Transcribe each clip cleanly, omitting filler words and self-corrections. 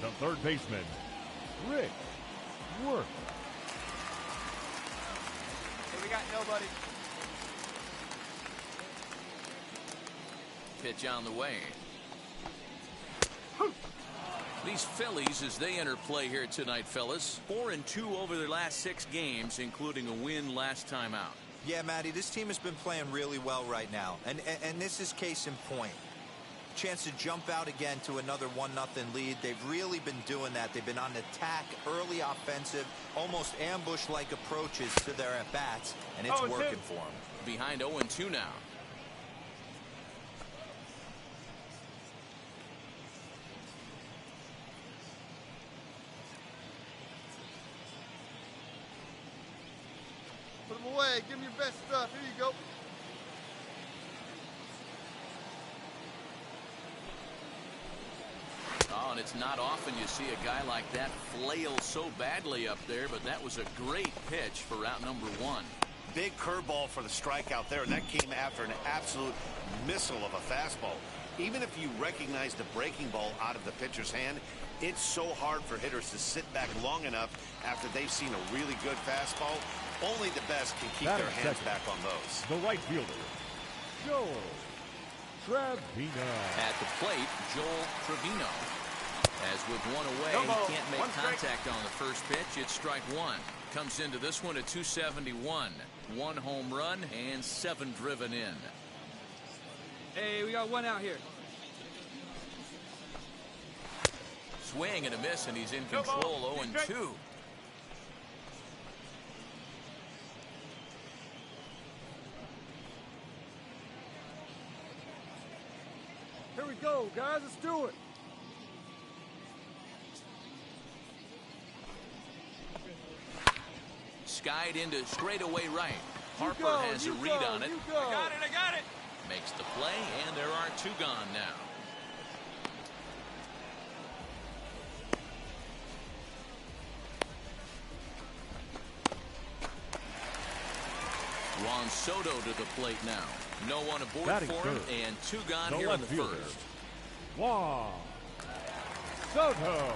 the third baseman, Rick Worth. Hey, we got nobody. Pitch on the way. These Phillies, as they enter play here tonight, fellas, 4-2 over their last 6 games, including a win last time out. Yeah, Matty, this team has been playing really well right now, and this is case in point. Chance to jump out again to another 1-0 lead. They've really been doing that. They've been on attack, early offensive, almost ambush-like approaches to their at-bats, and it's working for them. Behind 0-2 now. Put them away. Give them your best stuff. Here you go. Oh, and it's not often you see a guy like that flail so badly up there, but that was a great pitch for route number 1. Big curveball for the strikeout there, and that came after an absolute missile of a fastball. Even if you recognize the breaking ball out of the pitcher's hand, it's so hard for hitters to sit back long enough after they've seen a really good fastball. Only the best can keep their hands back on those. The right fielder, Joel Trevino. At the plate, Joel Trevino. As with one away, he can't make contact on the first pitch. It's strike 1. Comes into this one at 271. 1 home run and 7 driven in. Hey, we got 1 out here. Swing and a miss, and he's in control. 0-2. Here we go, guys. Let's do it. Skied into straightaway right. Harper has a read on it. I got it. Makes the play, and there are 2 gone now. Juan Soto to the plate now. No one aboard Batting for him, third. and 2 gone The here in the fielder, first. Juan Soto.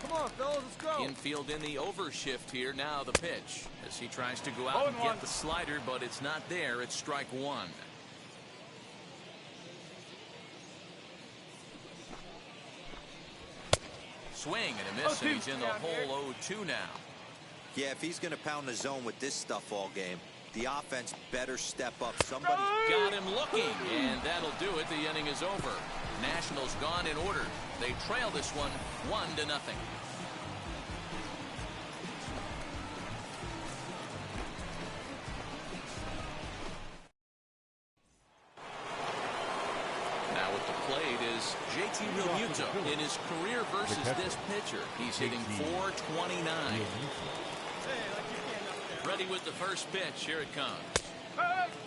Come on, fellas, let's go. Infield in the overshift here. Now the pitch as he tries to go out and get the slider, but it's not there. It's strike 1. Swing and a miss, and he's in the hole. 0-2 now. Yeah, if he's going to pound the zone with this stuff all game, the offense better step up. Somebody got him looking, and that'll do it. The inning is over. Nationals gone in order. They trail this one 1-0. Now at the plate is JT Realmuto. In his career versus this pitcher, he's hitting .429. Ready with the first pitch. Here it comes.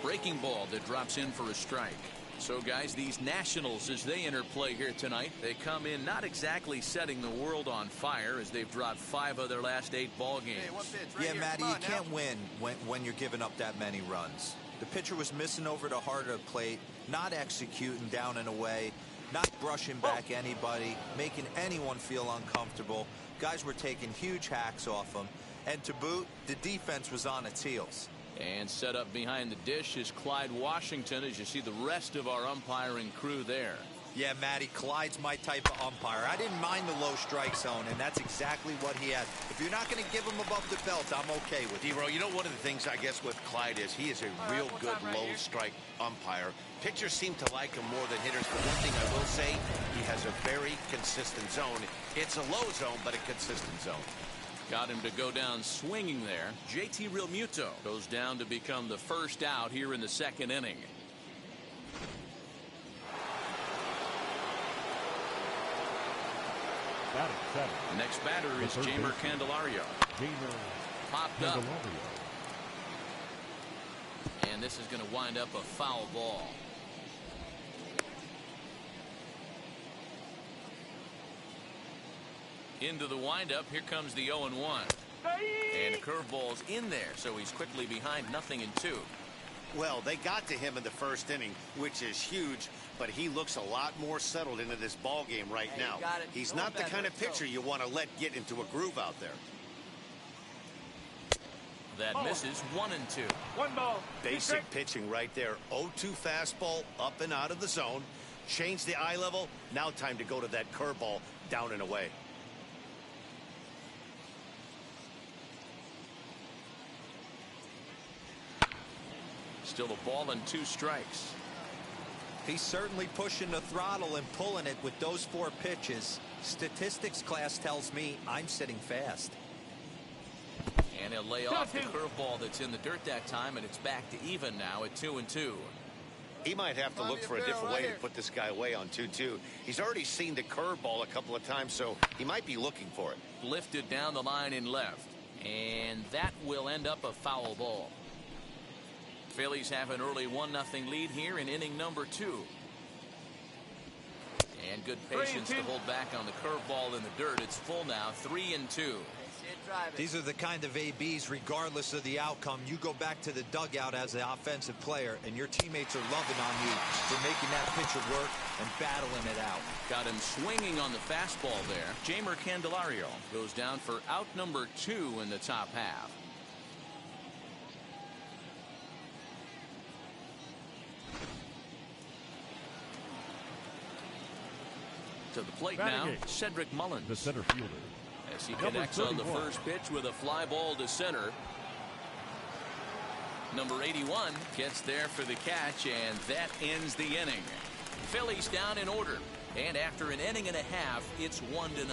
Breaking ball that drops in for a strike. So, guys, these Nationals, as they enter play here tonight, they come in not exactly setting the world on fire, as they've dropped 5 of their last 8 ball games. Yeah, Matty, you can't win when you're giving up that many runs. The pitcher was missing over the heart of the plate, not executing down and away, not brushing back anybody, making anyone feel uncomfortable. Guys were taking huge hacks off him. And to boot, the defense was on its heels. And set up behind the dish is Clyde Washington, as you see the rest of our umpiring crew there. Yeah, Matty, Clyde's my type of umpire. I didn't mind the low strike zone, and that's exactly what he had. If you're not going to give him above the belt, I'm okay with it. D-Row, you know, one of the things I guess with Clyde is he is a real good low strike umpire. Pitchers seem to like him more than hitters, but one thing I will say, he has a very consistent zone. It's a low zone, but a consistent zone. Got him to go down swinging there. JT Realmuto goes down to become the first out here in the 2nd inning. Batting 7. Next batter is Jamer Candelario. Popped up. And this is going to wind up a foul ball. Into the windup. Here comes the 0-1. And a curveball's in there, so he's quickly behind 0-2. Well, they got to him in the first inning, which is huge, but he looks a lot more settled into this ball game right now. He's not the kind of pitcher you want to let get into a groove out there. That misses 1-2. 1 ball. Basic pitching right there. 0-2 fastball up and out of the zone. Change the eye level. Now time to go to that curveball down and away. Still a ball and 2 strikes. He's certainly pushing the throttle and pulling it with those 4 pitches. Statistics class tells me I'm sitting fast. And he'll lay off the curveball that's in the dirt that time, and it's back to even now at 2-2. He might have to look for a different way to put this guy away on 2-2. He's already seen the curveball a couple of times, so he might be looking for it. Lifted down the line in left, and that will end up a foul ball. Phillies have an early 1-0 lead here in inning number 2. And good patience to hold back on the curveball in the dirt. It's full now, 3-2. These are the kind of ABs, regardless of the outcome, you go back to the dugout as the offensive player, and your teammates are loving on you for making that pitcher work and battling it out. Got him swinging on the fastball there. Jamer Candelario goes down for out number 2 in the top half. To the plate now, Cedric Mullins. The center fielder. As he connects on the first pitch with a fly ball to center. Number 81 gets there for the catch, and that ends the inning. Phillies down in order, and after an inning and a half, it's 1-0.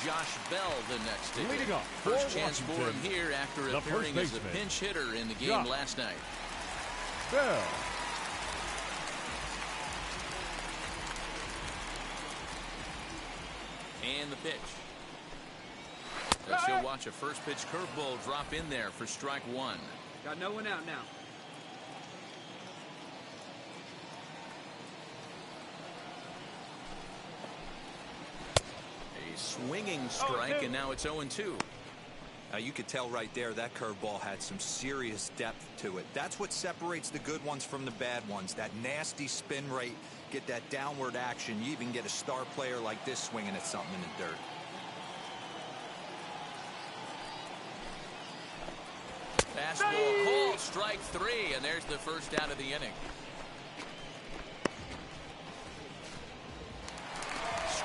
Josh Bell the next hitter. Leading off First for chance for him here after the appearing as a baseman, pinch hitter in the game Josh last night. Bell. And the pitch. As he'll watch a first pitch curveball drop in there for strike 1. Got no one out now. A swinging strike, and now it's 0-2. Now you could tell right there that curveball had some serious depth to it. That's what separates the good ones from the bad ones. That nasty spin rate, get that downward action. You even get a star player like this swinging at something in the dirt. Fastball called, strike 3, and there's the first out of the inning.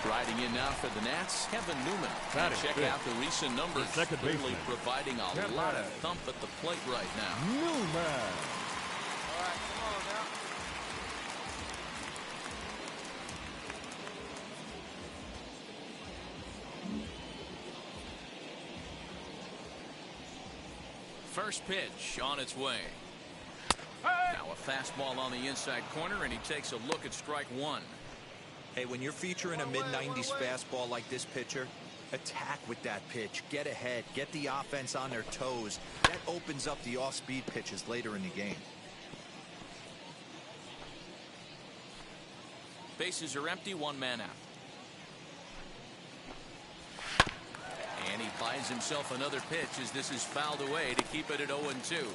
Striding in now for the Nats, Kevin Newman. Check out the recent numbers. Clearly providing a lot of thump at the plate right now. Newman. All right, come on now. First pitch on its way. Now a fastball on the inside corner, and he takes a look at strike 1. Hey, when you're featuring a mid-90s fastball like this pitcher, attack with that pitch. Get ahead. Get the offense on their toes. That opens up the off-speed pitches later in the game. Bases are empty, 1 man out. And he finds himself another pitch as this is fouled away to keep it at 0-2.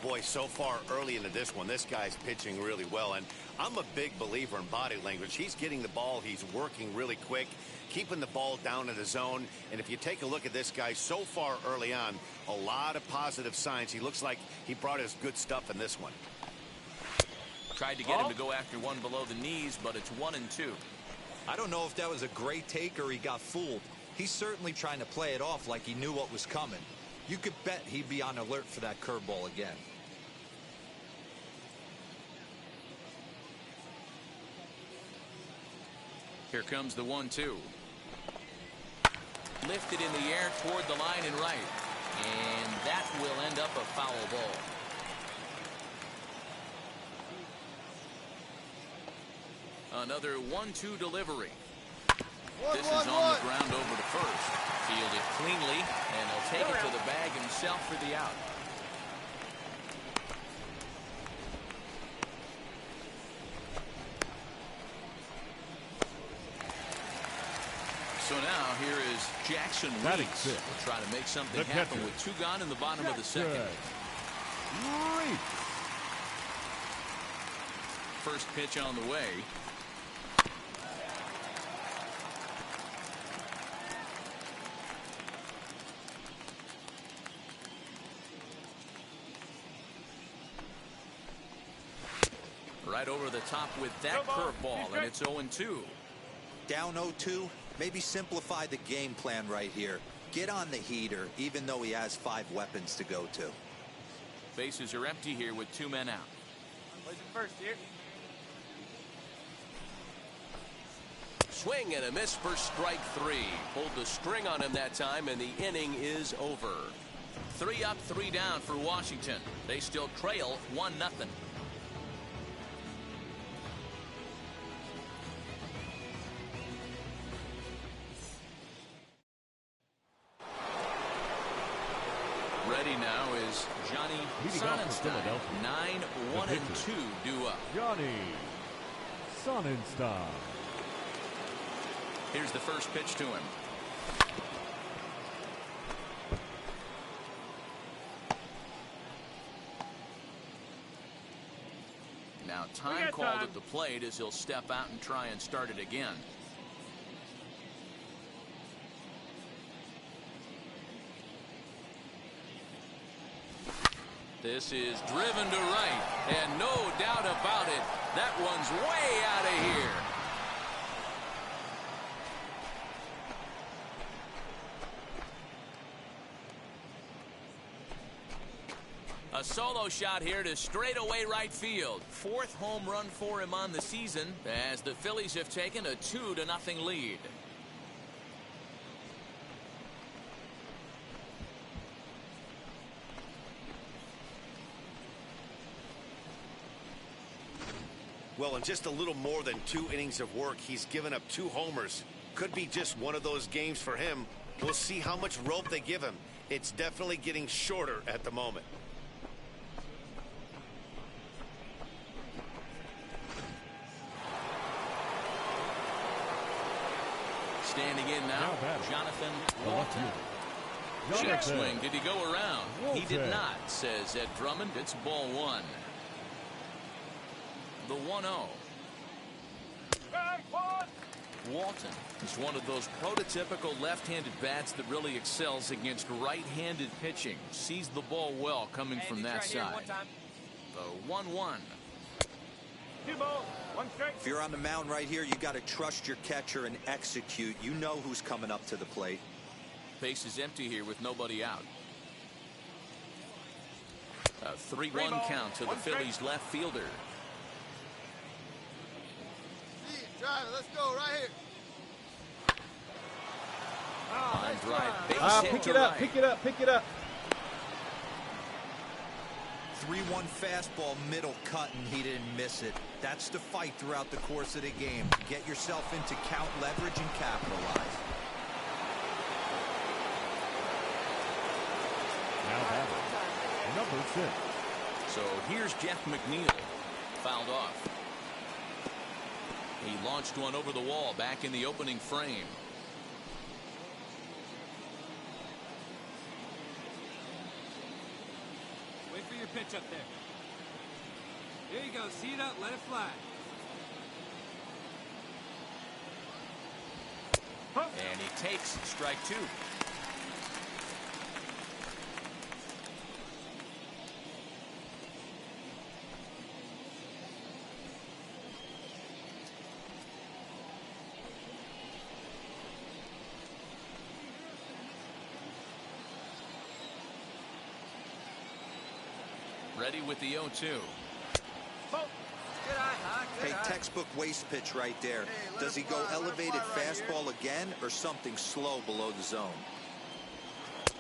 Boy, so far early into this one, this guy's pitching really well, and I'm a big believer in body language. He's getting the ball, he's working really quick, keeping the ball down in the zone, and if you take a look at this guy so far early on, a lot of positive signs. He looks like he brought his good stuff in this one. Tried to get him to go after one below the knees, but it's 1-2. I don't know if that was a great take or he got fooled. He's certainly trying to play it off like he knew what was coming. You could bet he'd be on alert for that curveball again. Here comes the 1-2. Lifted in the air toward the line and right. And that will end up a foul ball. Another 1-2 delivery. This is on the ground over to first. Field it cleanly, and he'll take it to the bag himself for the out. here is Jackson Batting Reese. six. Will try to make something The happen catcher. with 2 gone in the bottom of the second. Reese. First pitch on the way. Right over the top with that curveball, and it's 0-2. Down 0-2, maybe simplify the game plan right here. Get on the heater, even though he has 5 weapons to go to. Bases are empty here with 2 men out. Who's in first here? Swing and a miss for strike 3. Pulled the string on him that time, and the inning is over. 3 up, 3 down for Washington. They still trail 1-0. Ready now is Johnny Leading off for Sonnenstein. Philadelphia. 9-1-2 due up. Johnny Sonnenstein. Here's the first pitch to him. Now time called at the plate as he'll step out and try and start it again. This is driven to right, and no doubt about it, that one's way out of here. A solo shot here to straightaway right field. 4th home run for him on the season as the Phillies have taken a 2-0 lead. Well, in just a little more than 2 innings of work, he's given up 2 homers. Could be just one of those games for him. We'll see how much rope they give him. It's definitely getting shorter at the moment. Standing in now, Jonathan Walton. Check swing. Did he go around? He did not, says Ed Drummond. It's ball 1. The 1-0. Walton is one of those prototypical left-handed bats that really excels against right-handed pitching. Sees the ball well coming from that side. The 1-1. 2 balls, 1 strike. If you're on the mound right here, you got to trust your catcher and execute. You know who's coming up to the plate. Base is empty here with nobody out. A 3-1 count to the Phillies left fielder. Drive it, let's go right here. Line drive, base hit Pick to it up, right. pick it up, pick it up. 3-1 fastball, middle cut, and he didn't miss it. That's the fight throughout the course of the game. Get yourself into count leverage and capitalize. Now batting, number 6. So here's Jeff McNeil. Fouled off. He launched one over the wall back in the opening frame. Wait for your pitch up there. There you go. See it up. Let it fly. And he takes strike 2. Ready with the 0-2. Hey, textbook waste pitch right there. Does he go elevated fastball again or something slow below the zone?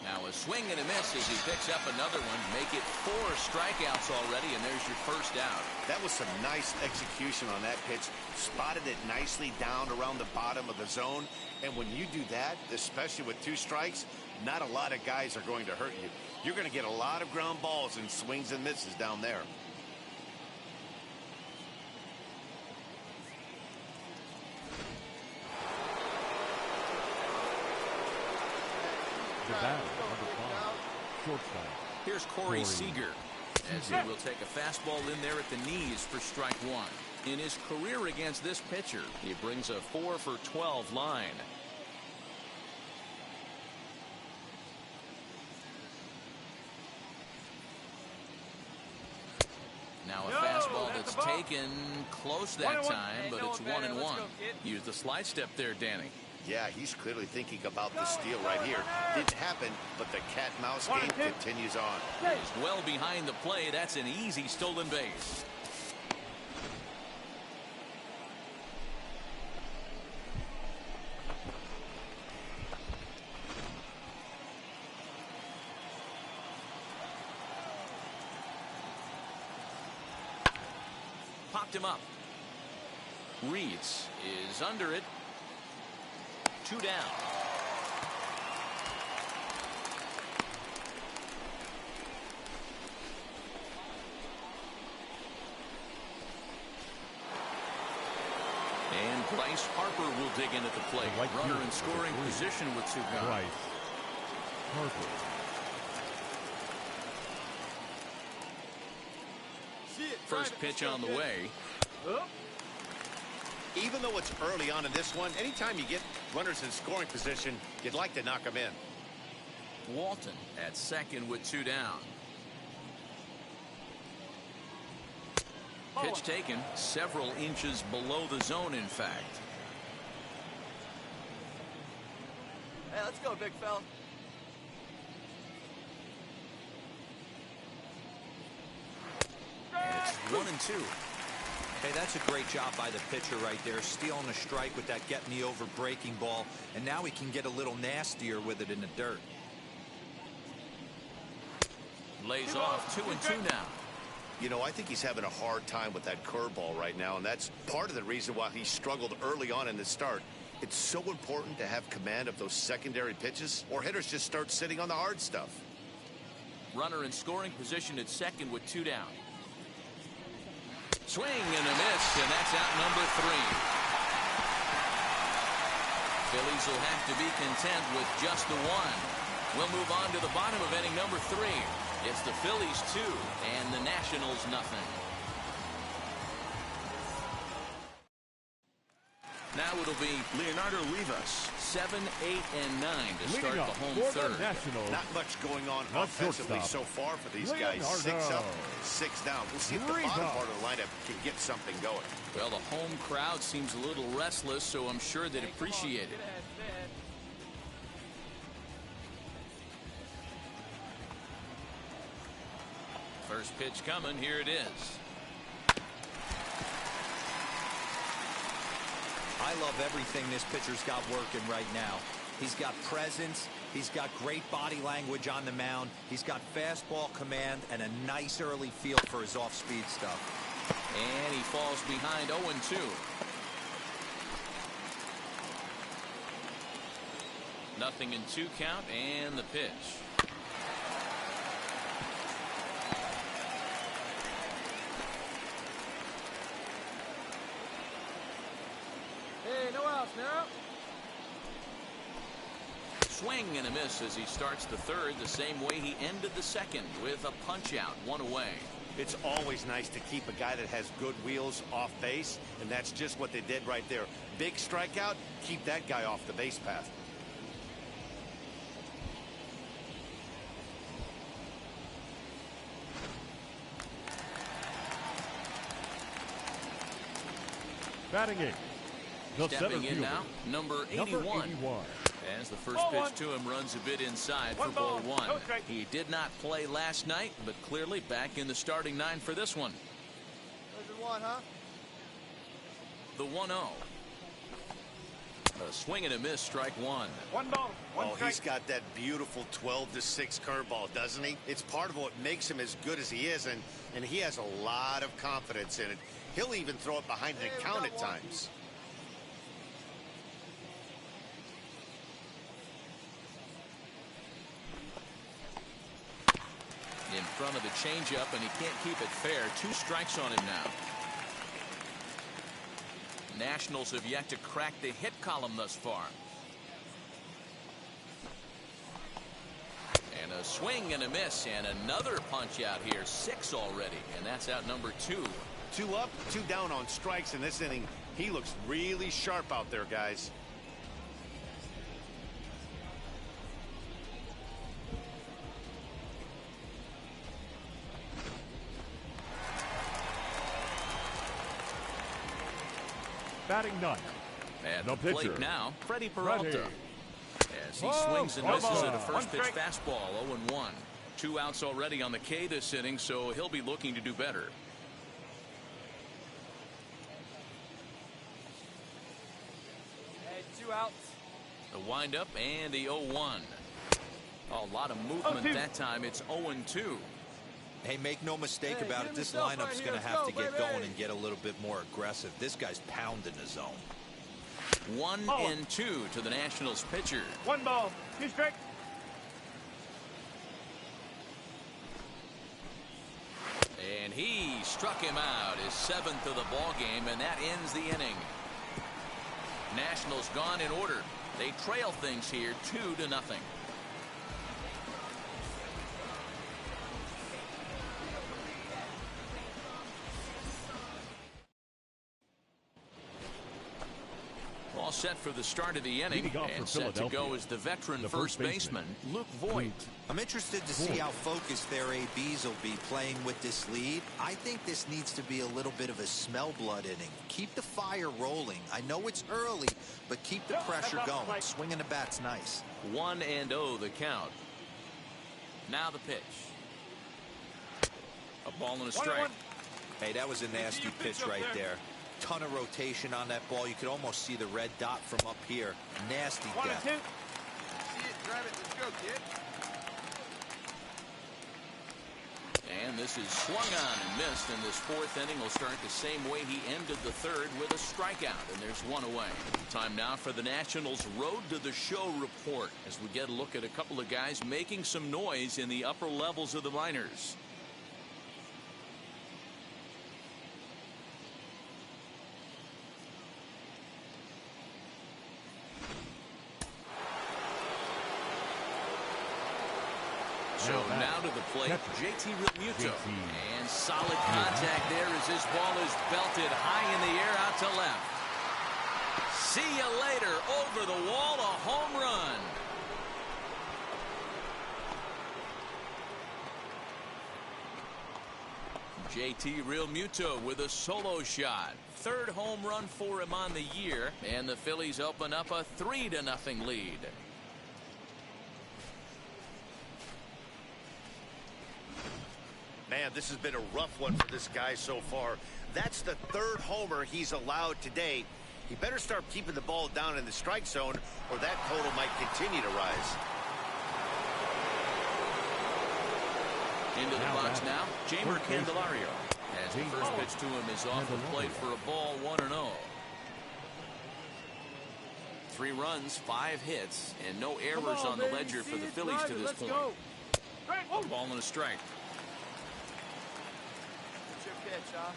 Now a swing and a miss as he picks up another one. Make it 4 strikeouts already, and there's your first out. That was some nice execution on that pitch. Spotted it nicely down around the bottom of the zone. And when you do that, especially with 2 strikes, not a lot of guys are going to hurt you. You're going to get a lot of ground balls and swings and misses down there. the batter, number 5, shortstop. Here's Corey Seager, as he will take a fastball in there at the knees for strike 1. In his career against this pitcher, he brings a 4 for 12 line. Now a fastball that's taken close that time, but it's 1-1. Use the slide step there, Danny. Yeah, he's clearly thinking about the steal right here. Didn't happen, but the cat-mouse game continues on. He's well behind the play. That's an easy stolen base. Popped him up. Reeds is under it. 2 down. And Bryce Harper will dig in at the plate. Runner in scoring position with 2 guys. Bryce Harper. First pitch on the way. Even though it's early on in this one, anytime you get runners in scoring position, you'd like to knock them in. Walton at second with 2 down. Pitch taken several inches below the zone, in fact. Hey, let's go, big fella. And it's 1-2. Hey, that's a great job by the pitcher right there, stealing a strike with that get-me-over breaking ball, and now he can get a little nastier with it in the dirt. Lays off 2-2 now. You know, I think he's having a hard time with that curveball right now, and that's part of the reason why he struggled early on in the start. It's so important to have command of those secondary pitches, or hitters just start sitting on the hard stuff. Runner in scoring position at second with 2 down. Swing and a miss, and that's out number 3. Phillies will have to be content with just the 1. We'll move on to the bottom of inning number 3. It's the Phillies 2 and the Nationals nothing. Now it'll be Leonardo Rivas, 7, 8, and 9 to start the home third. Not much going on offensively so far for these guys. 6 up, 6 down. We'll see if the bottom part of the lineup can get something going. Well, the home crowd seems a little restless, so I'm sure they'd appreciate it. First pitch coming. Here it is. I love everything this pitcher's got working right now. He's got presence. He's got great body language on the mound. He's got fastball command and a nice early feel for his off-speed stuff. And he falls behind 0-2. Nothing in 2 count and the pitch. Now. Swing and a miss as he starts the third the same way he ended the second with a punch out, 1 away. It's always nice to keep a guy that has good wheels off base, and that's just what they did right there. Big strikeout, keep that guy off the base path. Batting 8. The Stepping in now, number 81. As the first pitch to him runs a bit inside for ball 1. He did not play last night, but clearly back in the starting 9 for this one. There's a 1, huh? The 1-0. A swing and a miss, strike 1. 1 ball. He's got that beautiful 12-6 curveball, doesn't he? It's part of what makes him as good as he is, and he has a lot of confidence in it. He'll even throw it behind an account at times. In front of the changeup, and he can't keep it fair. 2 strikes on him now. Nationals have yet to crack the hit column thus far. swing and a miss, and another punch out here. 6 already, and that's out number 2. 2 up, 2 down on strikes in this inning. He looks really sharp out there, guys. Batting ninth. At The the plate pitcher, now, Freddie Peralta. Freddie. As he swings and misses at a first pitch strike. fastball, 0-1. 2 outs already on the K this inning, so he'll be looking to do better. Hey, 2 outs. The windup and the 0-1. A lot of movement 0-2. that time. It's 0-2. Hey, make no mistake Hey, about get it. This himself lineup's right going to here. have Let's to go, get going baby. and get a little bit more aggressive. This guy's pounding the zone. 1-2 to the Nationals pitcher. 1 ball, 2 strikes. And he struck him out, his 7th of the ball game, and that ends the inning. Nationals gone in order. They trail things here 2-0. All set for the start of the inning, Leading off and for set to go Philadelphia, is the veteran the first baseman, Luke Voigt. I'm interested to see how focused their ABs will be playing with this lead. I think this needs to be a little bit of a smell blood inning. Keep the fire rolling. I know it's early, but keep the pressure going. Swinging the bat's nice. 1-0 the count. Now the pitch. A ball and a strike. Hey, that was a nasty pitch right there. Ton of rotation on that ball. You could almost see the red dot from up here. Nasty death. See it, drive it. Let's go, kid. And this is swung on and missed, and this 4th inning will start the same way he ended the 3rd, with a strikeout, and there's 1 away. Time now for the Nationals' Road to the Show report, as we get a look at a couple of guys making some noise in the upper levels of the minors. So now to the plate, JT Realmuto. And solid contact there as his ball is belted high in the air out to left. See you later. Over the wall, a home run. JT Realmuto with a solo shot. 3rd home run for him on the year. And the Phillies open up a 3-0 lead. Man, this has been a rough one for this guy so far. That's the 3rd homer he's allowed today. He better start keeping the ball down in the strike zone, or that total might continue to rise. Into the box now, Jamer Candelario. As the first pitch to him is off the plate for a ball, 1-0. 3 runs, 5 hits, and no errors on the ledger for the Phillies to this point. A ball and a strike. What's your pitch, huh?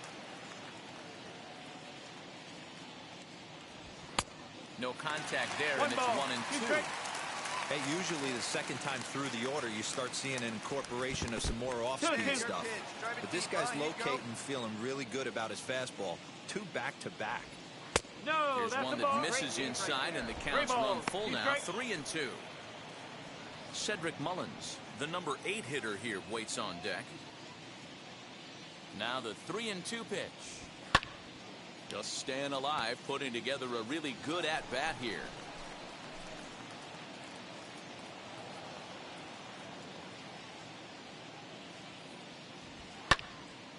No contact there, and it's 1-2. Hey, usually the second time through the order, you start seeing an incorporation of some more off-speed stuff. But this guy's locating, feeling really good about his fastball. 2 back-to-back. Here's one that misses inside, and the count's run full now, 3-2. Cedric Mullins, the number 8 hitter here, waits on deck. Now the 3-2 pitch. Just staying alive, putting together a really good at-bat here.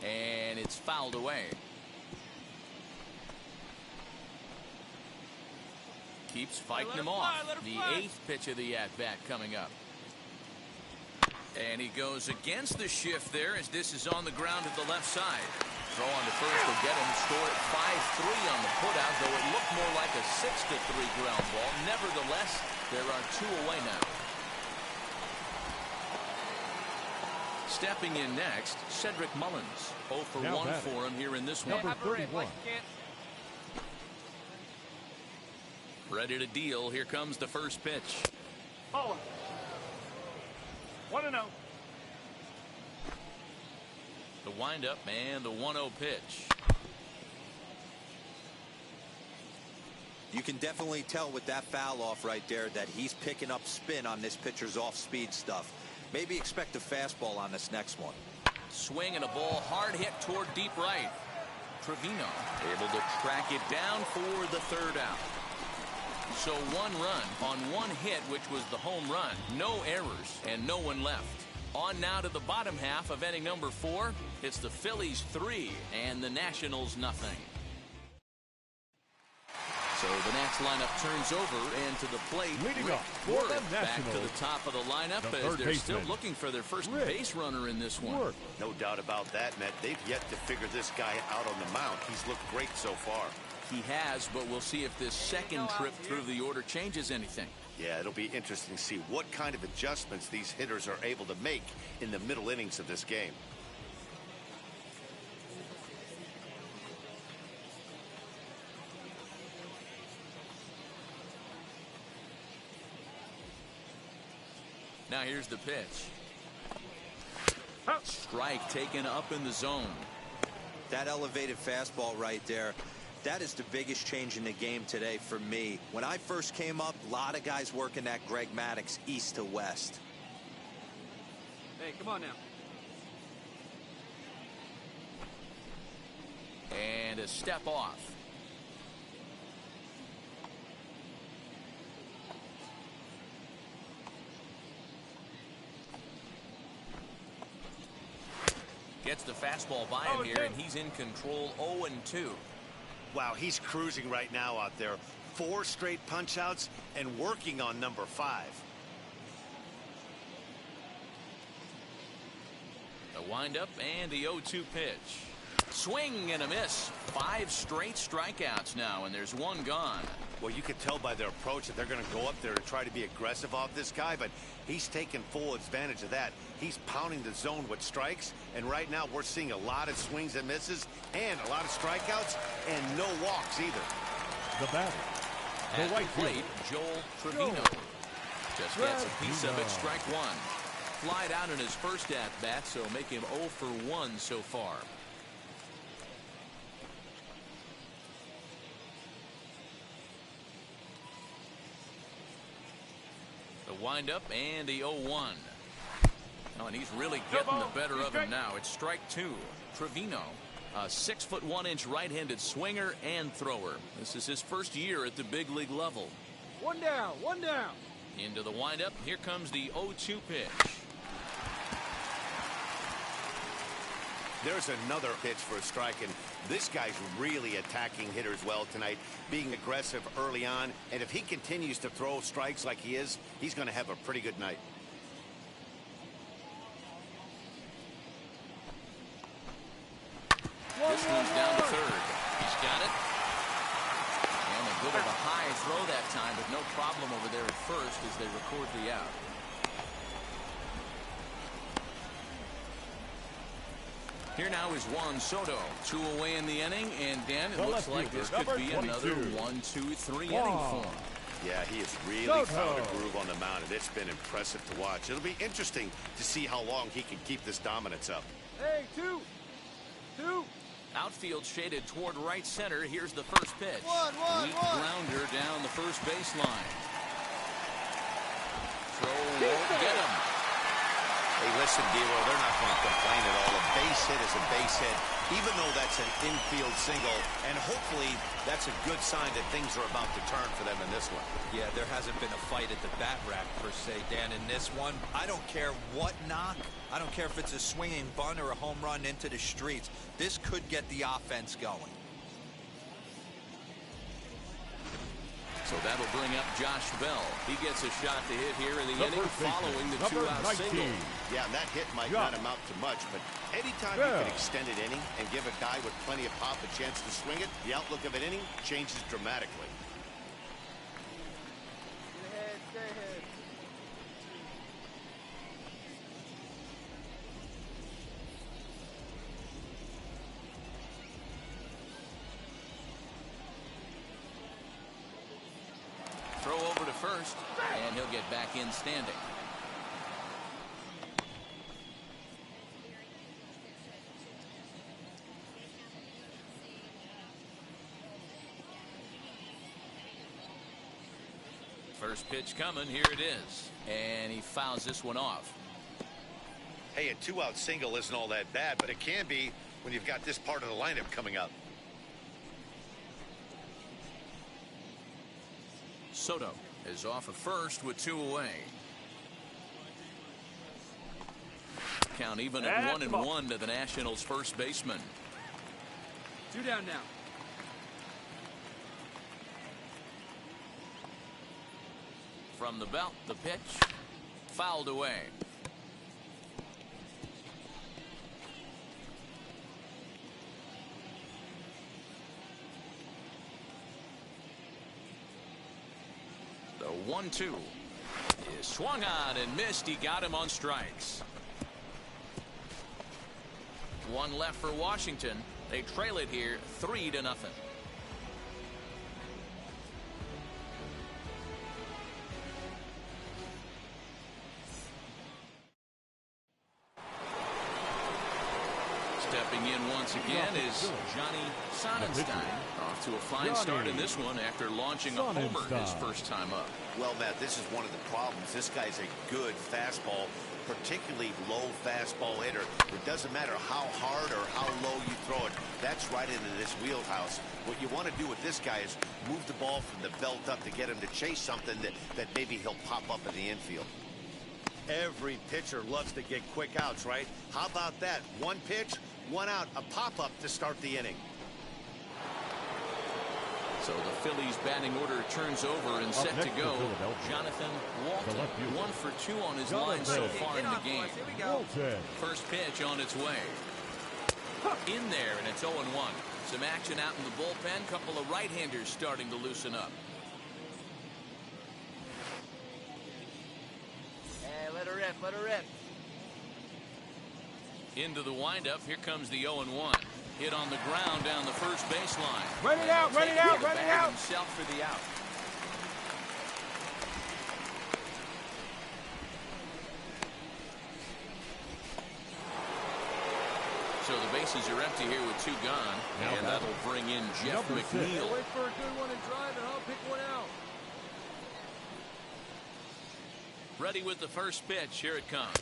And it's fouled away. Keeps fighting him off. The 8th pitch of the at-bat coming up. And he goes against the shift there as this is on the ground to the left side. Throw on to first will get him. Score at 5-3 on the putout, though it looked more like a 6-3 ground ball. Nevertheless, there are 2 away now. Stepping in next, Cedric Mullins. 0 for 1 for him here in this one. Number 31. Ready to deal. Here comes the first pitch. Oh. 1-0. 1-0. The windup and the 1-0 pitch. You can definitely tell with that foul off right there that he's picking up spin on this pitcher's off-speed stuff. Maybe expect a fastball on this next one. Swing and a ball hard hit toward deep right. Trevino able to track it down for the third out. So 1 run on 1 hit, which was the home run. No errors and no one left. On now to the bottom half of inning number 4. It's the Phillies 3 and the Nationals nothing. So the Nats lineup turns over, and to the plate, Leading Rick up for Worth the back to the Nationals, top of the lineup the as third they're still baseman, looking for their first Rick base runner in this one. Worth. No doubt about that, Matt. They've yet to figure this guy out on the mound. He's looked great so far. He has, but we'll see if this second trip through the order changes anything. Yeah, it'll be interesting to see what kind of adjustments these hitters are able to make in the middle innings of this game. Now here's the pitch. Strike taken up in the zone. That elevated fastball right there, that is the biggest change in the game today for me. When I first came up, a lot of guys working that Greg Maddux east to west. Hey, come on now. And a step off. Gets the fastball by him here, and he's in control. 0-2. Wow, he's cruising right now out there. 4 straight punch-outs and working on number 5. The windup and the 0-2 pitch. Swing and a miss. 5 straight strikeouts now, and there's 1 gone. Well, you can tell by their approach that they're going to go up there to try to be aggressive off this guy, but he's taking full advantage of that. He's pounding the zone with strikes, and right now we're seeing a lot of swings and misses and a lot of strikeouts and no walks either. The batter, the At right the plate, Joel Trevino. Just gets a piece of it, strike 1. Flied out in his first at-bat, so make him 0 for 1 so far. The windup and the 0-1. Oh, and he's really getting the better of him now. It's strike 2. Trevino, a 6'1" right-handed swinger and thrower. This is his first year at the big league level. 1 down, 1 down. Into the windup. Here comes the 0-2 pitch. There's another pitch for a strike, and this guy's really attacking hitters well tonight, being aggressive early on, and if he continues to throw strikes like he is, he's going to have a pretty good night. This one's down to third. He's got it. And a bit of a high throw that time, but no problem over there at first as they record the out. Here now is Juan Soto. 2 away in the inning, and Dan, it looks like this could be another 1-2-3 inning for him. Yeah, he has really found a groove on the mound, and it's been impressive to watch. It'll be interesting to see how long he can keep this dominance up. Hey, 2. Outfield shaded toward right center. Here's the first pitch. Weak grounder down the first baseline. Throw won't get him. Hey, listen, D'Lo, they're not going to complain at all. A base hit is a base hit, even though that's an infield single. And hopefully that's a good sign that things are about to turn for them in this one. Yeah, there hasn't been a fight at the bat rack, per se, Dan, in this one. I don't care what knock. I don't care if it's a swinging bunt or a home run into the streets. This could get the offense going. So that'll bring up Josh Bell. He gets a shot to hit here in the inning following the 2-out single. Yeah, and that hit might not amount to much, but anytime you can extend an inning and give a guy with plenty of pop a chance to swing it, the outlook of an inning changes dramatically. Stay ahead, stay ahead. Throw over to first, and he'll get back in standing. First pitch coming. Here it is. And he fouls this one off. Hey, a 2-out single isn't all that bad, but it can be when you've got this part of the lineup coming up. Soto is off at first with 2 away. Count even at 1-1 to the Nationals' first baseman. 2 down now. From the belt, the pitch fouled away. The 1-2 is swung on and missed. He got him on strikes. 1 left for Washington. They trail it here 3-0. Stepping in once again is Johnny Sonnenstein. Off to a fine start in this one after launching a homer his first time up. Well, Matt, this is one of the problems. This guy's a good fastball, particularly low fastball hitter. It doesn't matter how hard or how low you throw it. That's right into this wheelhouse. What you want to do with this guy is move the ball from the belt up to get him to chase something that maybe he'll pop up in the infield. Every pitcher loves to get quick outs, right? How about that? 1 pitch, 1 out, a pop-up to start the inning. So the Phillies batting order turns over and set to go. Jonathan Walton, 1 for 2 on his line so far in the game. First pitch on its way. In there, and it's 0-1. Some action out in the bullpen. Couple of right-handers starting to loosen up. Hey, let her rip, let her rip. Into the windup. Here comes the 0-1. Hit on the ground down the first baseline. Run it out, run it out, run it out. Himself for the out. So the bases are empty here with 2 gone. And that'll bring in Jeff McNeil. Wait for a good one and drive, and I'll pick one out. Ready with the first pitch. Here it comes.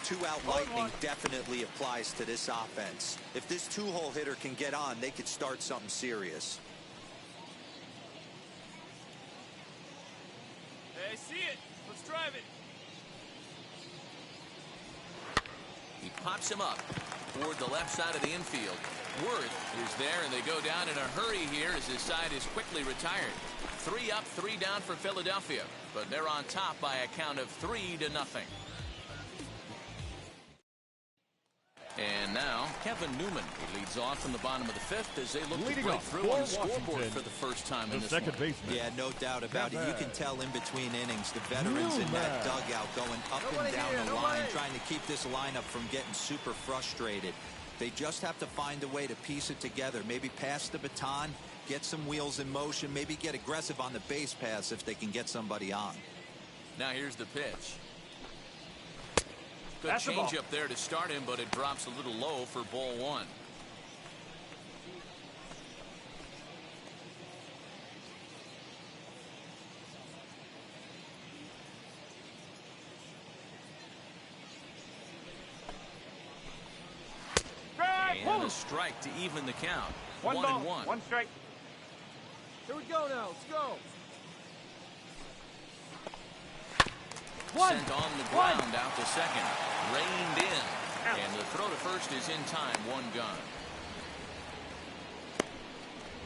2-out lightning definitely applies to this offense. If this 2-hole hitter can get on, they could start something serious. Hey, I see it. Let's drive it. He pops him up toward the left side of the infield. Worth is there, and they go down in a hurry here as his side is quickly retired. 3 up, 3 down for Philadelphia, but they're on top by a count of 3-0. And now Kevin Newman. He leads off in the bottom of the 5th as they look to break through on the scoreboard for the first time in this one. Second baseman. Yeah, no doubt about it. You can tell in between innings the veterans in that dugout going up and down the line, trying to keep this lineup from getting super frustrated. They just have to find a way to piece it together. Maybe pass the baton, get some wheels in motion, maybe get aggressive on the base pass if they can get somebody on. Now here's the pitch. Good change up there to start him, but it drops a little low for ball 1. And a strike to even the count. 1-1. 1 strike. Here we go now. Let's go. Sent on the ground out to second. Reined in. And the throw to first is in time. 1 gone.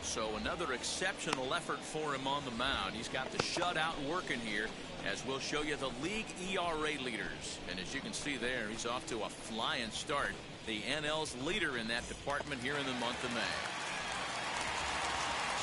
So another exceptional effort for him on the mound. He's got the shutout working here, as we'll show you the league ERA leaders. And as you can see there, he's off to a flying start. The NL's leader in that department here in the month of May.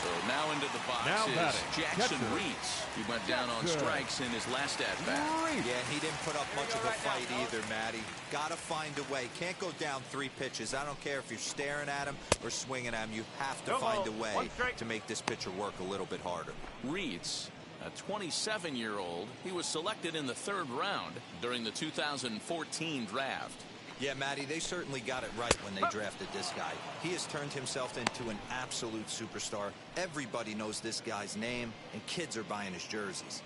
So now into the box is Jackson Reeds. He went down on strikes in his last at-bat. Yeah, he didn't put up much of a fight either, Matty. Got to find a way. Can't go down 3 pitches. I don't care if you're staring at him or swinging at him. You have to find a way to make this pitcher work a little bit harder. Reeds, a 27-year-old. He was selected in the 3rd round during the 2014 draft. Yeah, Matty, they certainly got it right when they drafted this guy. He has turned himself into an absolute superstar. Everybody knows this guy's name, and kids are buying his jerseys.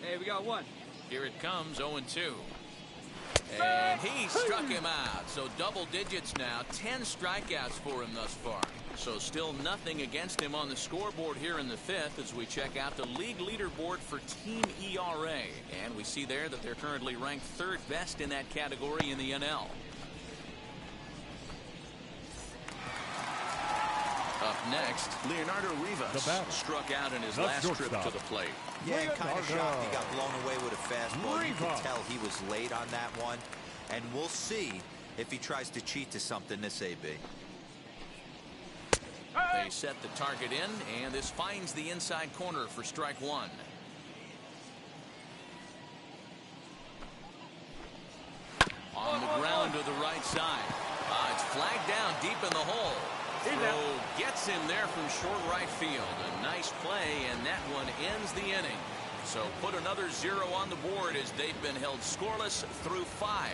Hey, we got one. Here it comes, 0-2. And he struck him out. So double digits now, 10 strikeouts for him thus far. So still nothing against him on the scoreboard here in the fifth as we check out the league leaderboard for team ERA. And we see there that they're currently ranked third best in that category in the NL. Up next, Leonardo Rivas struck out in his last trip to the plate. Yeah, kind of shocked he got blown away with a fastball. You can tell he was late on that one. And we'll see if he tries to cheat to something this AB. They set the target in, and this finds the inside corner for strike one. On the ground to the right side. It's flagged down deep in the hole. Throw gets him there from short right field. A nice play, and that one ends the inning. So put another 0 on the board as they've been held scoreless through 5.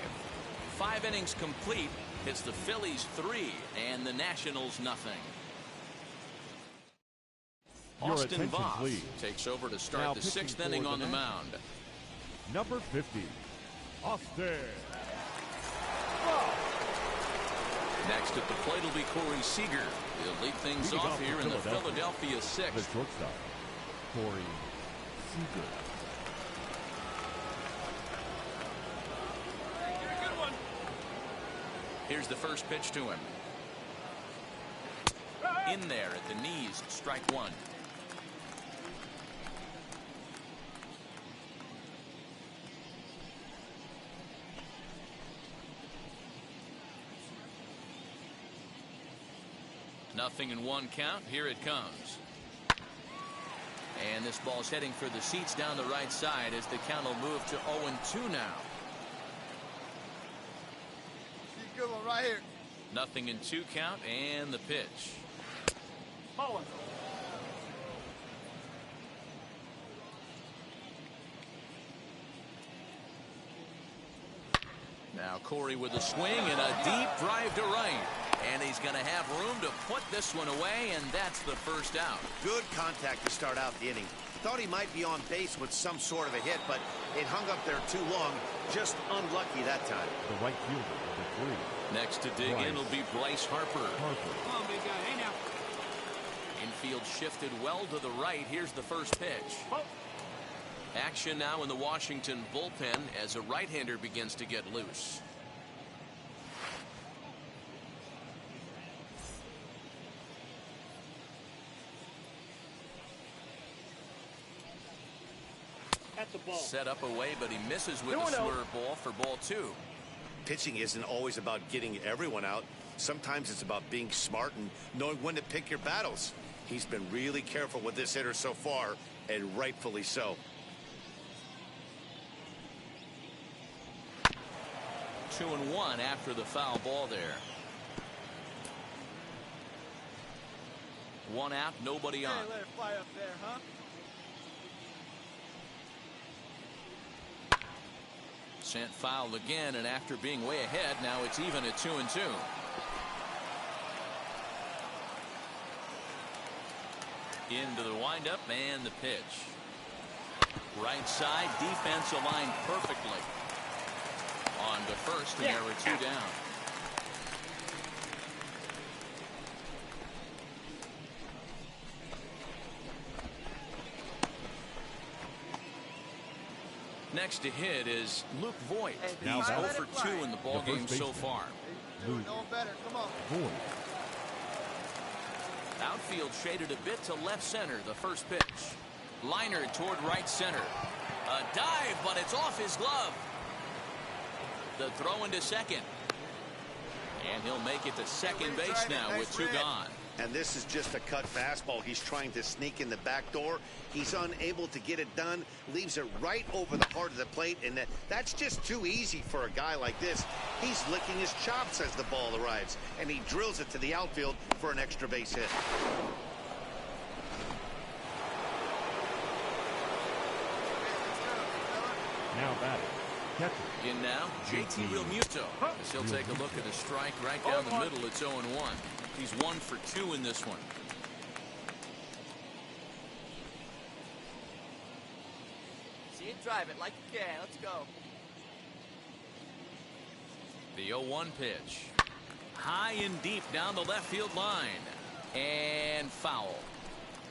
5 innings complete. It's the Phillies 3 and the Nationals nothing. Austin Voth takes over to start the 6th inning on the mound. Number 50, Austin. Next at the plate will be Corey Seager. He'll lead things off here in the Philadelphia 6th. The shortstop, Corey Seager. Good one. Here's the first pitch to him. In there at the knees, strike one. Nothing in one count. Here it comes. And this ball's heading for the seats down the right side as the count will move to 0-2 now. Good one right here. Nothing in 2 count and the pitch. Now Corey with a swing and a deep drive to right. And he's going to have room to put this one away, and that's the first out. Good contact to start out the inning. Thought he might be on base with some sort of a hit, but it hung up there too long. Just unlucky that time. The right fielder, number 3. Next to dig in will be Bryce Harper. Come on, big guy. Hey, now. Infield shifted well to the right. Here's the first pitch. Action now in the Washington bullpen as a right-hander begins to get loose. Set up away, but he misses with a swerve ball for ball 2. Pitching isn't always about getting everyone out. Sometimes it's about being smart and knowing when to pick your battles. He's been really careful with this hitter so far, and rightfully so. 2-1 after the foul ball there. 1 out, nobody on. Hey, let it fly up there, huh? Sent foul again, and after being way ahead, now it's even at 2-2. Into the windup and the pitch. Right side, defense aligned perfectly. On to first, and there are 2 down. Next to hit is Luke Voigt. Now He's 0 that's for 2 in the ballgame so far. Luke No better. Come on. Voigt. Outfield shaded a bit to left center. The first pitch. Liner toward right center. A dive, but it's off his glove. The throw into second. And he'll make it to second base now with 2 gone. And this is just a cut fastball. He's trying to sneak in the back door. He's unable to get it done. Leaves it right over the heart of the plate. And that's just too easy for a guy like this. He's licking his chops as the ball arrives. And he drills it to the outfield for an extra base hit. Now batting. Catcher. In now, JT Realmuto. As he'll take a look at a strike right down the middle. It's 0-1. He's 1 for 2 in this one. See it, drive it like you can. Let's go. The 0-1 pitch. High and deep down the left field line. And foul.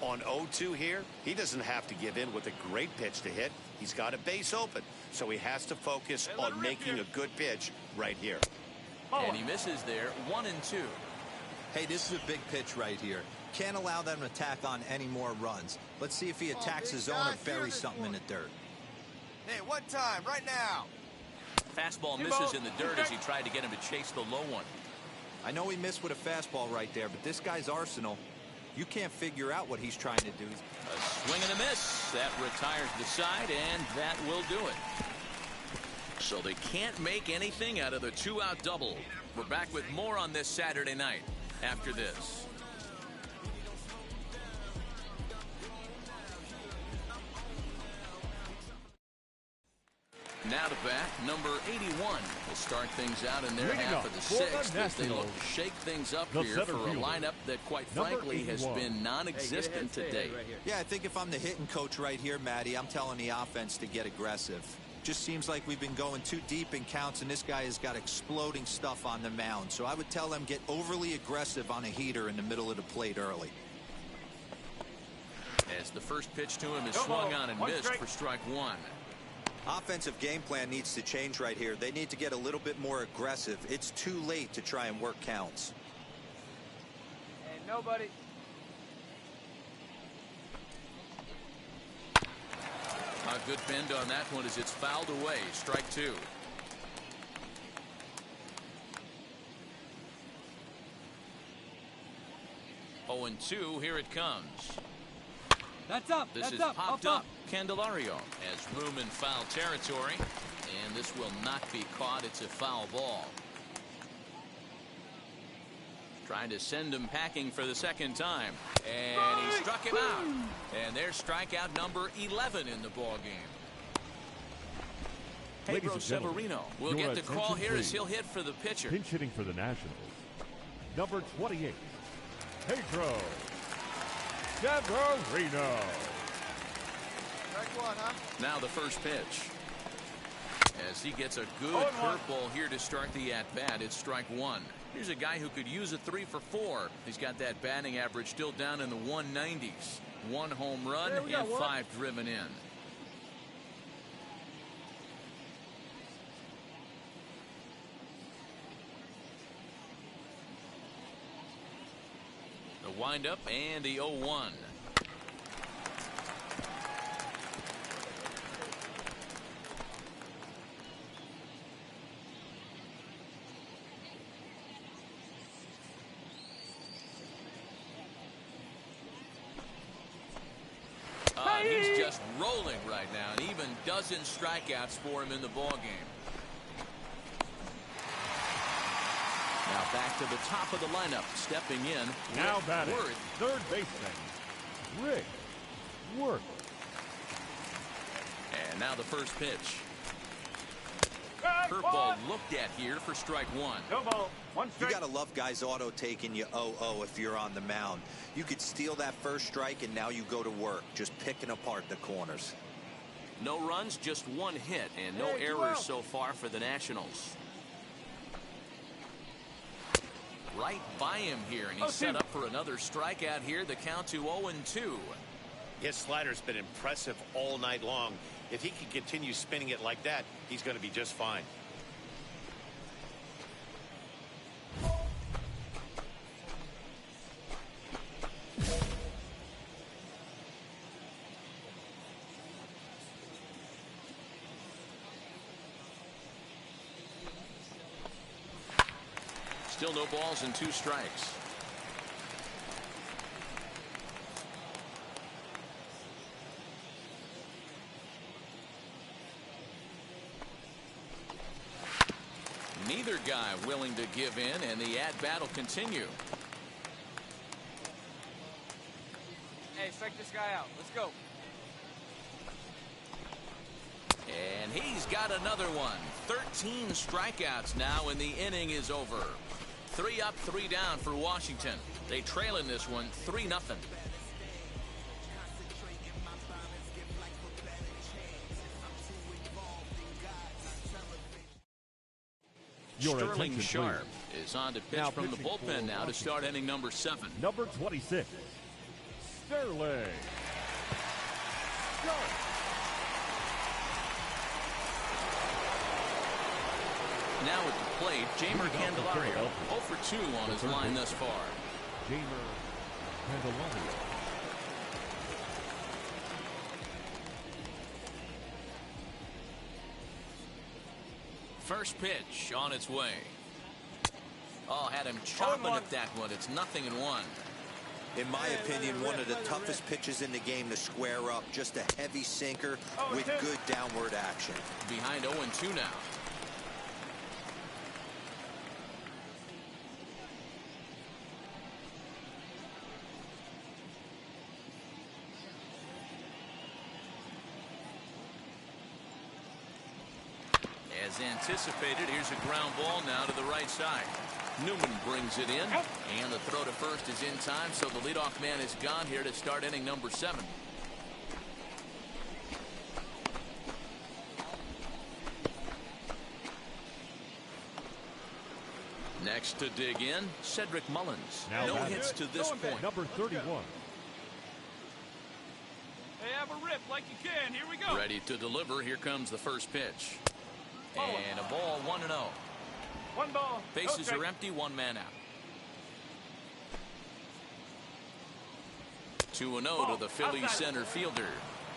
On 0-2 here, he doesn't have to give in with a great pitch to hit. He's got a base open, so he has to focus on making a good pitch right here. And he misses there. 1-2. Hey, this is a big pitch right here. Can't allow them to tack on any more runs. Let's see if he attacks his zone or buries something in the dirt. Hey, what time? Right now. Fastball misses in the dirt as he tried to get him to chase the low one. I know he missed with a fastball right there, but this guy's arsenal, you can't figure out what he's trying to do. A swing and a miss. That retires the side, and that will do it. So they can't make anything out of the 2-out double. We're back with more on this Saturday night after this. Now to bat, number 81 will start things out in their Leading half up of the for the sixth as they look to Nationals, shake things up the here center for a fielder, lineup that, quite number frankly, has 81. been non-existent to date. Yeah, I think if I'm the hitting coach right here, Matty, I'm telling the offense to get aggressive. Just seems like we've been going too deep in counts, and this guy has got exploding stuff on the mound. So I would tell them get overly aggressive on a heater in the middle of the plate early. As the first pitch to him is swung on and missed for strike 1. Offensive game plan needs to change right here. They need to get a little bit more aggressive. It's too late to try and work counts. Hey, nobody. A good bend on that one as it's fouled away. Strike 2. Oh, and 2. Here it comes. That's up. This That's is up. popped up. Candelario has room in foul territory, and this will not be caught. It's a foul ball. Trying to send him packing for the second time, and he struck him out. And there's strikeout number 11 in the ball game. Ladies Pedro and gentlemen, Severino will your get the call attention, here as please. he'll hit for the pitcher. Pinch hitting for the Nationals. Number 28, Pedro Severino. Strike 1, huh? Now the first pitch. As he gets a good curveball here to start the at-bat, it's strike 1. Here's a guy who could use a 3 for 4. He's got that batting average still down in the 190s. 1 home run and 5 driven in. The windup and the 0-1. He's just rolling right now, and even dozen strikeouts for him in the ball game. Now back to the top of the lineup, stepping in. Now Rick batting, Worth. third baseman, Rick Worth. And now the first pitch. Curveball looked at here for strike 1. No ball. One You strike. gotta love guys auto taking you 0-0 if you're on the mound. You could steal that first strike and now you go to work just picking apart the corners. No runs, just 1 hit, and no Hey, errors so far for the Nationals. Right by him here, and he's set up for another strikeout here. The count to 0-2. His slider's been impressive all night long. If he can continue spinning it like that, he's going to be just fine. Still no balls and 2 strikes. Neither guy willing to give in, and the at-bat will continue. Hey, strike this guy out. Let's go. And he's got another one. 13 strikeouts now, and the inning is over. 3 up, 3 down for Washington. They trail in this one 3-0. Sterling Sharp is on to pitch from the bullpen now to start inning number 7. Number 26, Sterling Sharp. Now at the plate, Jamer Candelario, 0 for 2 on his line thus far. Jamer Candelario. First pitch on its way. Oh, had him chopping at that one. It's 0-1. In my opinion, one of the toughest pitches in the game to square up. Just a heavy sinker with good downward action. Behind 0-2 now. As anticipated, here's a ground ball now to the right side. Newman brings it in, and the throw to first is in time, so the leadoff man is gone here to start inning number 7. Next to dig in, Cedric Mullins. Now no hits to this point. Number 31. Hey, have a rip like you can. Here we go. Ready to deliver. Here comes the first pitch. And a ball, 1-0. 1 ball. Bases are empty, 1 man out. 2-0 to the Phillies center fielder.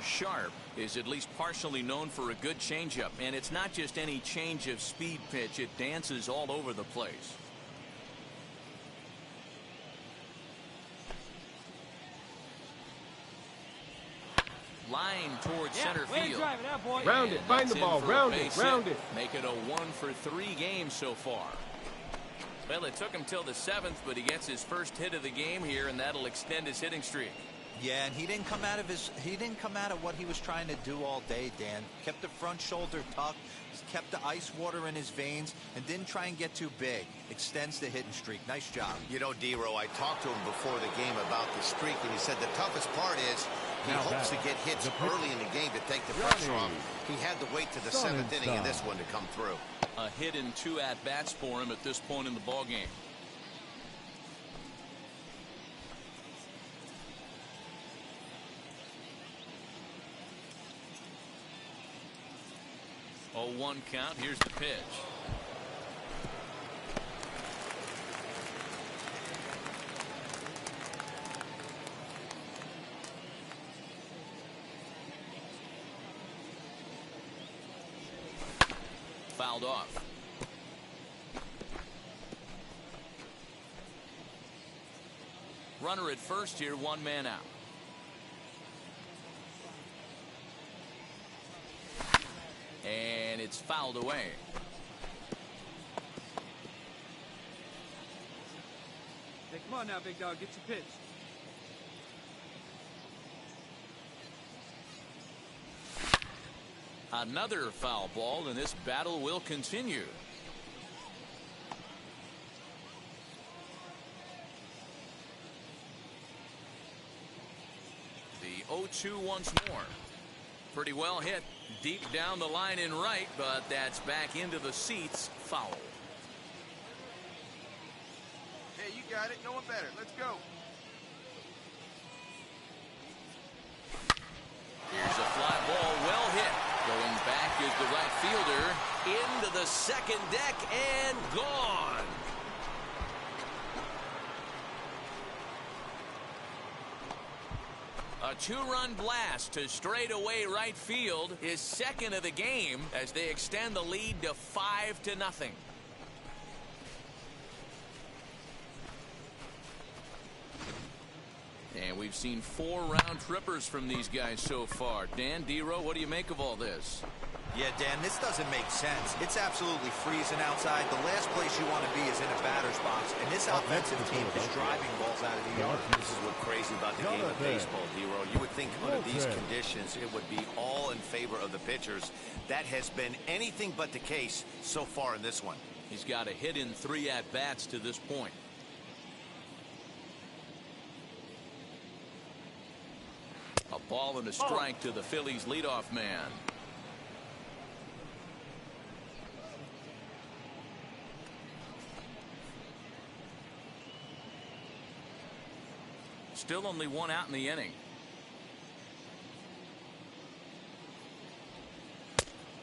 Sharp is at least partially known for a good changeup, and it's not just any change of speed pitch. It dances all over the place. Line towards center field. Round it, find the ball, round it, round it. Make it a 1 for 3 game so far. Well, it took him till the 7th, but he gets his first hit of the game here, and that'll extend his hitting streak. Yeah, and he didn't come out of what he was trying to do all day, Dan. Kept the front shoulder tucked, kept the ice water in his veins, and didn't try and get too big. Extends the hitting streak. Nice job. You know, D-Row, I talked to him before the game about the streak, and he said the toughest part is he hopes to get hits early in the game to take the pressure off. He had to wait to the 7th inning in this one to come through. A hit in 2 at-bats for him at this point in the ballgame. Oh, 1 count. Here's the pitch. Fouled off. Runner at first here, 1 man out. And it's fouled away. Hey, come on now, big dog. Get your pitch. Another foul ball, and this battle will continue. The 0-2 once more. Pretty well hit deep down the line in right, but that's back into the seats. Foul. Hey, you got it. No one better. Let's go. Here's a fly ball, well hit. Going back is the right fielder into the second deck and gone. A 2-run blast to straightaway right field, his second of the game, as they extend the lead to 5-0. And we've seen 4 round trippers from these guys so far. Dan, D-Row, what do you make of all this? Yeah, Dan, this doesn't make sense. It's absolutely freezing outside. The last place you want to be is in a batter's box, and this offensive team is driving balls out of the yard. This is what's crazy about the game of baseball, D-Row. You would think under these conditions it would be all in favor of the pitchers. That has been anything but the case so far in this one. He's got a hit in 3 at-bats to this point. A ball and a strike to the Phillies leadoff man. Still only 1 out in the inning.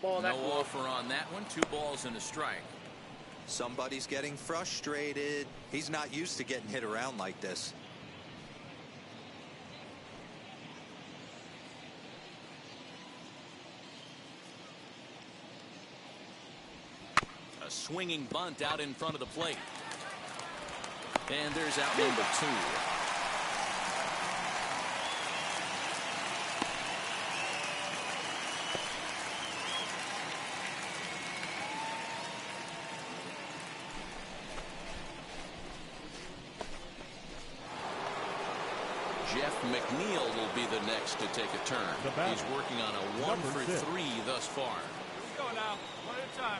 No offer on that one. 2 balls and a strike. Somebody's getting frustrated. He's not used to getting hit around like this. A swinging bunt out in front of the plate. And there's out number 2. Jeff McNeil will be the next to take a turn. He's working on a 1 for 3 thus far. Here we go now. 1 at a time.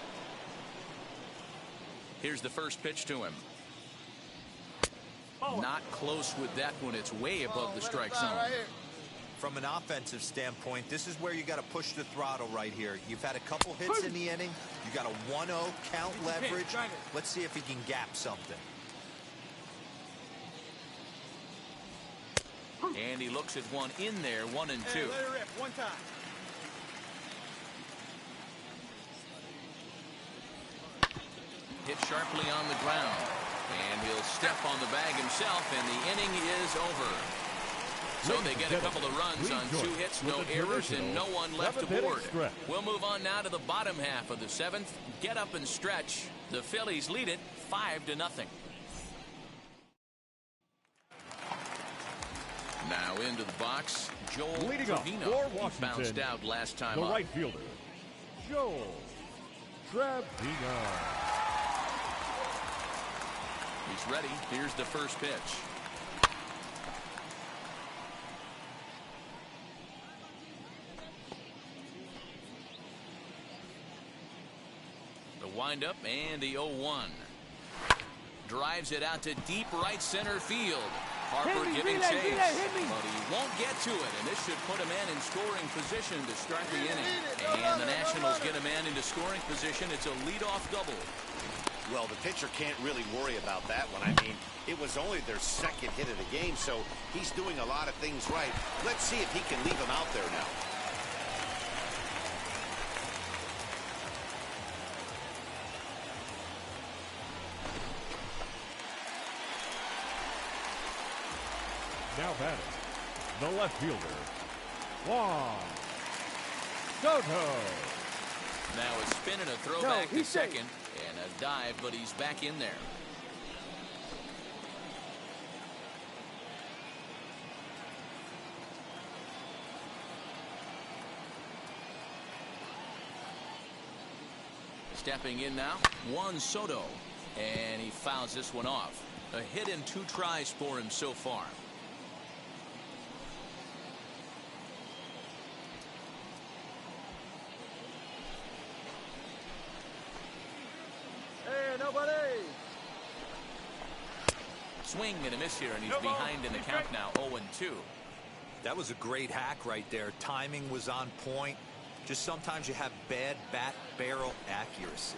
Here's the first pitch to him. Not close with that one. It's way above the strike zone. From an offensive standpoint, this is where you got to push the throttle right here. You've had a couple hits in the inning. You got a 1-0 count leverage. Let's see if he can gap something. And he looks at one in there, 1 and 2. Hey, let it rip. 1 time. Hit sharply on the ground. And he'll step on the bag himself, and the inning is over. So they get a couple of runs on 2 hits, no errors, and no one left aboard. We'll move on now to the bottom half of the 7th. Get up and stretch. The Phillies lead it 5-0. Now into the box, Joel Leading off Trevino. for He Washington, bounced out last time the up. right fielder, Joel Trevino. He's ready. Here's the first pitch. The windup and the 0-1. Drives it out to deep right center field. Harper giving chase, but he won't get to it, and this should put a man in scoring position to start the inning. And the Nationals get a man into scoring position. It's a leadoff double. Well, the pitcher can't really worry about that one. I mean, it was only their 2nd hit of the game, so he's doing a lot of things right. Let's see if he can leave him out there now. Now batting, the left fielder, Juan Soto. Now a spin and a throw back to second, and a dive, but he's back in there. Stepping in now, Juan Soto, and he fouls this one off. A hit in 2 tries for him so far. Hey, nobody. Swing and a miss here, and he's behind in the count now, 0-2. That was a great hack right there. Timing was on point. Just sometimes you have bad bat barrel accuracy.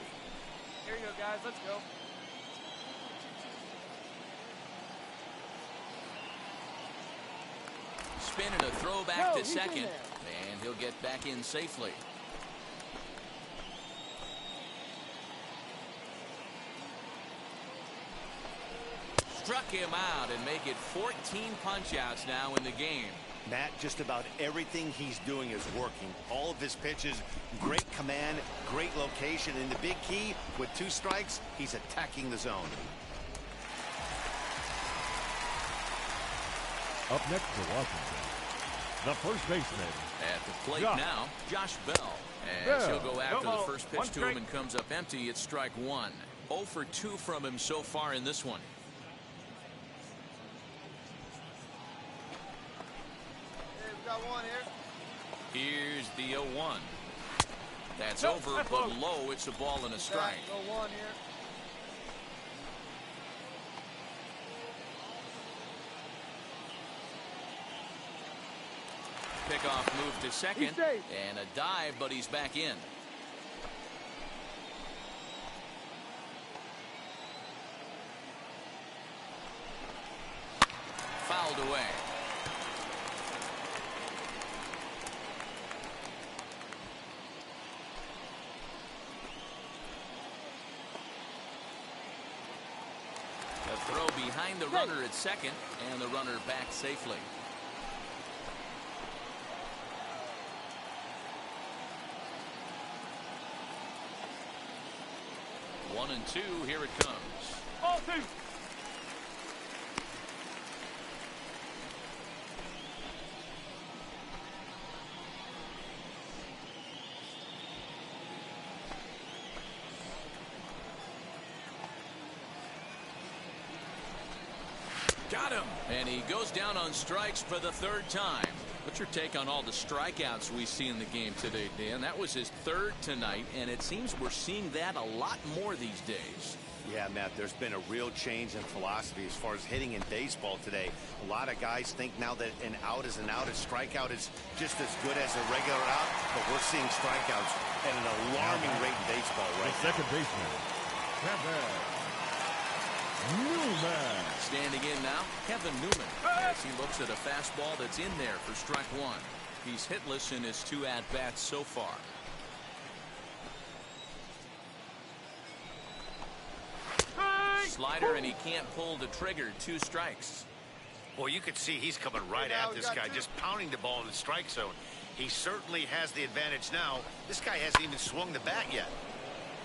Here you go, guys. Let's go. Spin and a throw back to second, and he'll get back in safely. Struck him out and make it 14 punch-outs now in the game. Matt, just about everything he's doing is working. All of his pitches, great command, great location, and the big key, with 2 strikes, he's attacking the zone. Up next for Washington, the first baseman. At the plate Josh. now, Josh Bell. As he'll go after the first pitch to him and comes up empty. It's strike one. 0 for 2 from him so far in this one. Hey, we got one here. Here's the 0-1. That's over, but low. It's a ball and a strike. Go one here. Pickoff move to second, and a dive, but he's back in. Fouled away. A throw behind the runner at second, and the runner back safely. 1-2, here it comes. Ball two. Got him. And he goes down on strikes for the third time. What's your take on all the strikeouts we see in the game today, Dan? That was his third tonight, and it seems we're seeing that a lot more these days. Yeah, Matt, there's been a real change in philosophy as far as hitting in baseball today. A lot of guys think now that an out is an out, a strikeout is just as good as a regular out, but we're seeing strikeouts at an alarming rate in baseball right now. Second baseman, Kevin Newman. Standing in now, Kevin Newman, as he looks at a fastball that's in there for strike one. He's hitless in his 2 at-bats so far. Slider, and he can't pull the trigger. 2 strikes. Well, you could see he's coming right at this guy, just pounding the ball in the strike zone. He certainly has the advantage now. This guy hasn't even swung the bat yet.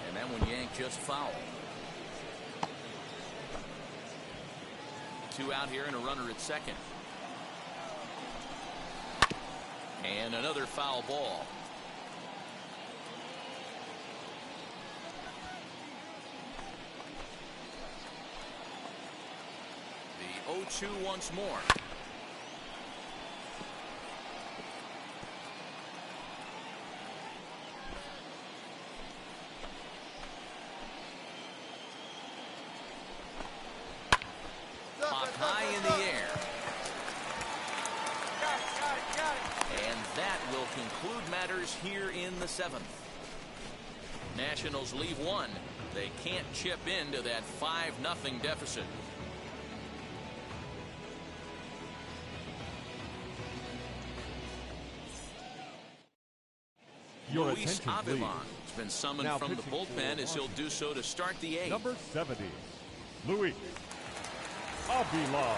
And that one yanked just foul. 2 out here and a runner at second. And another foul ball. The 0-2 once more. Hot high in the air. Got it. And that will conclude matters here in the 7th. Nationals leave 1. They can't chip into that 5-0 deficit. Your Luis attention, Avila please. has been summoned Now from the pitching bullpen for as he'll do so to start the 8th. Number 70, Luis Avila.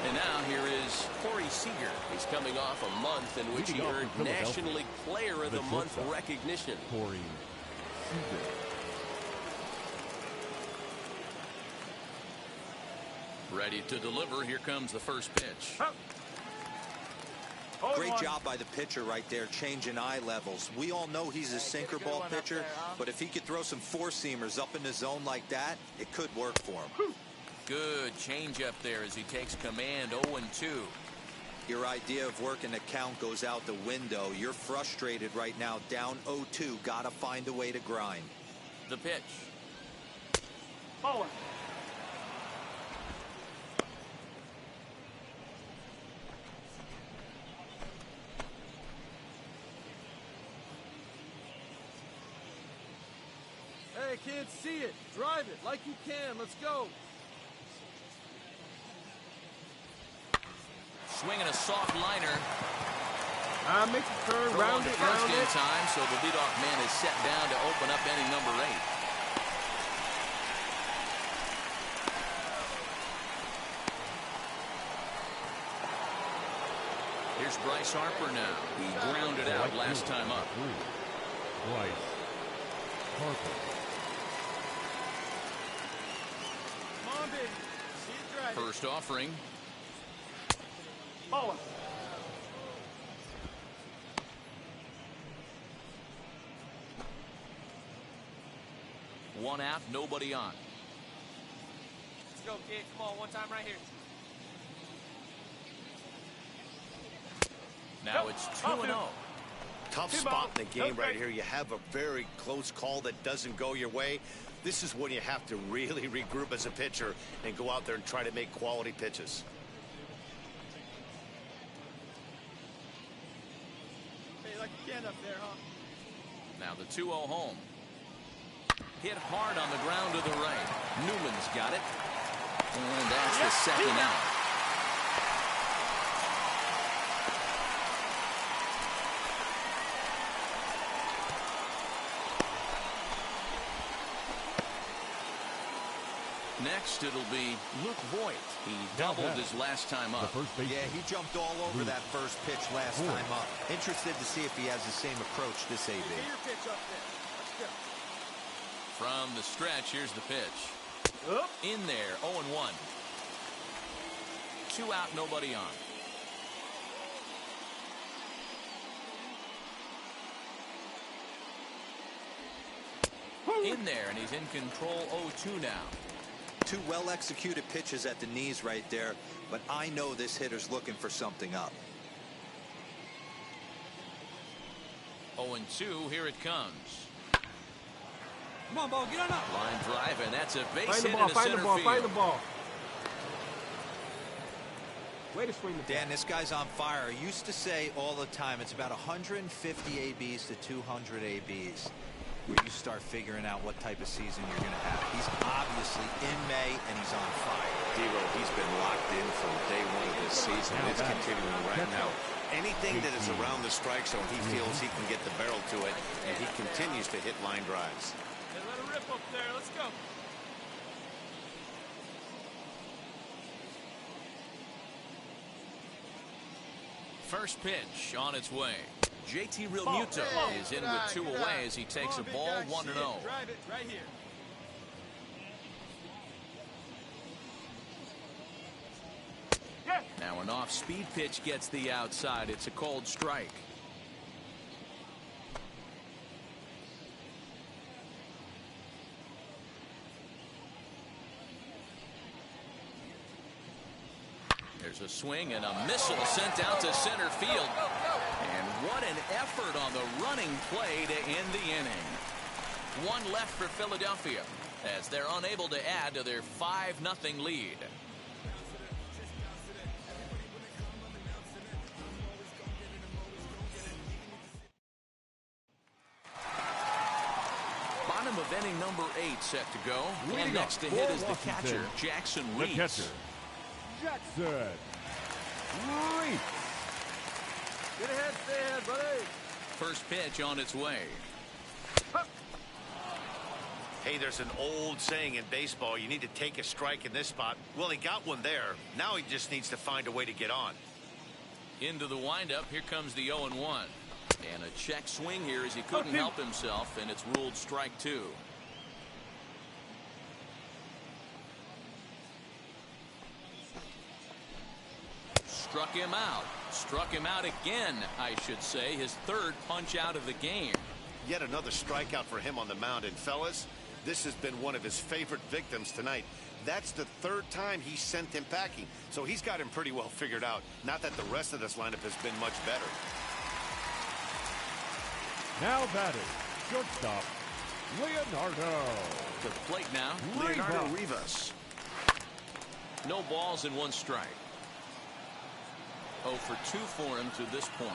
And now here is Corey Seager. He's coming off a month in which he Leading off earned for Philadelphia, National League Player of the Month shortstop, recognition. Corey Seager. Ready to deliver. Here comes the first pitch. Great job by the pitcher right there, changing eye levels. We all know he's a sinker ball pitcher, but if he could throw some 4-seamers up in the zone like that, it could work for him. Good change up there as he takes command. 0-2. Your idea of working the count goes out the window. You're frustrated right now, down 0-2. Gotta find a way to grind. The pitch. Forward. Hey, kids, see it. Drive it like you can. Let's go. Swinging a soft liner. Make the turn, Throw on round to it, first round in it. time, so the leadoff man is set down to open up inning number 8. Here's Bryce Harper now. He grounded out last time up. Bryce Harper. Come on, baby. See it drive it. First offering. Oh. One out, nobody on. Let's go, kid. Come on, one time right here. Now it's 2-0. Tough spot in the game right here. You have a very close call that doesn't go your way. This is when you have to really regroup as a pitcher and go out there and try to make quality pitches. Hey, like a can up there, huh? Now the 2-0 home. Hit hard on the ground to the right. Newman's got it. And that's the second out. Next, it'll be Luke Voigt. He doubled his last time up. Yeah, he jumped all over that first pitch last time up. Interested to see if he has the same approach this AB. Get your pitch up there. Let's go. From the stretch, here's the pitch. Up. In there, 0-1. 2 out, nobody on. In there, and he's in control, 0-2 now. 2 well-executed pitches at the knees right there, but I know this hitter's looking for something up. 0-2, here it comes. Come on, ball, get on up. Line drive, and that's a base Find the hit ball, into find the center ball, field. find the ball. Way to swing the ball. Dan, this guy's on fire. I used to say all the time, it's about 150 ABs to 200 ABs. Where you start figuring out what type of season you're going to have. He's obviously in May, and he's on fire. D-Roll, he's been locked in from day one of this season. It's continuing right now. Anything that is around the strike zone, he feels he can get the barrel to it, and he continues to hit line drives. Hey, let her rip up there. Let's go. First pitch on its way. JT Realmuto is in with 2 away as he takes a ball 1-0. Drive it right here. Now an off-speed pitch gets the outside. It's a cold strike. There's a swing and a missile sent out to center field. And what an effort on the running play to end the inning. 1 left for Philadelphia as they're unable to add to their 5-0 lead. Bottom of inning number 8 set to go. And next to hit is the catcher, Jackson Reese. The catcher, Jackson Reese. Get ahead, stay ahead, buddy. First pitch on its way. Hey, there's an old saying in baseball, you need to take a strike in this spot. Well, he got one there. Now he just needs to find a way to get on. Into the windup, here comes the 0-1. And a check swing here as he couldn't help himself, and it's ruled strike 2. Struck him out. Struck him out again, I should say. His 3rd punch out of the game. Yet another strikeout for him on the mound. And fellas, this has been one of his favorite victims tonight. That's the 3rd time he sent him packing. So he's got him pretty well figured out. Not that the rest of this lineup has been much better. Now batting, shortstop, Leonardo. To the plate now, Leonardo Rivas. no balls and 1 strike. 0 for 2 for him to this point.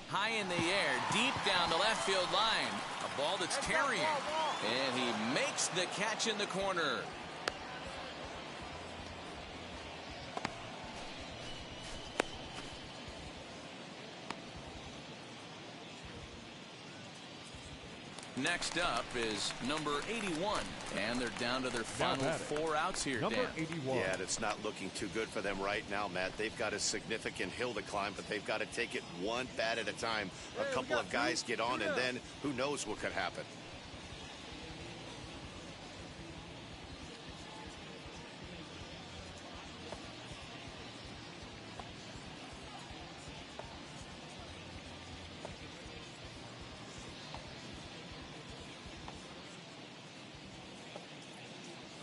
High in the air, deep down the left field line. A ball that's carrying. And he makes the catch in the corner. Next up is number 81, and they're down to their final 4 outs here. Number Dan. 81. Yeah, it's not looking too good for them right now, Matt. They've got a significant hill to climb, but they've got to take it one bat at a time. A couple of guys get on, and then who knows what could happen.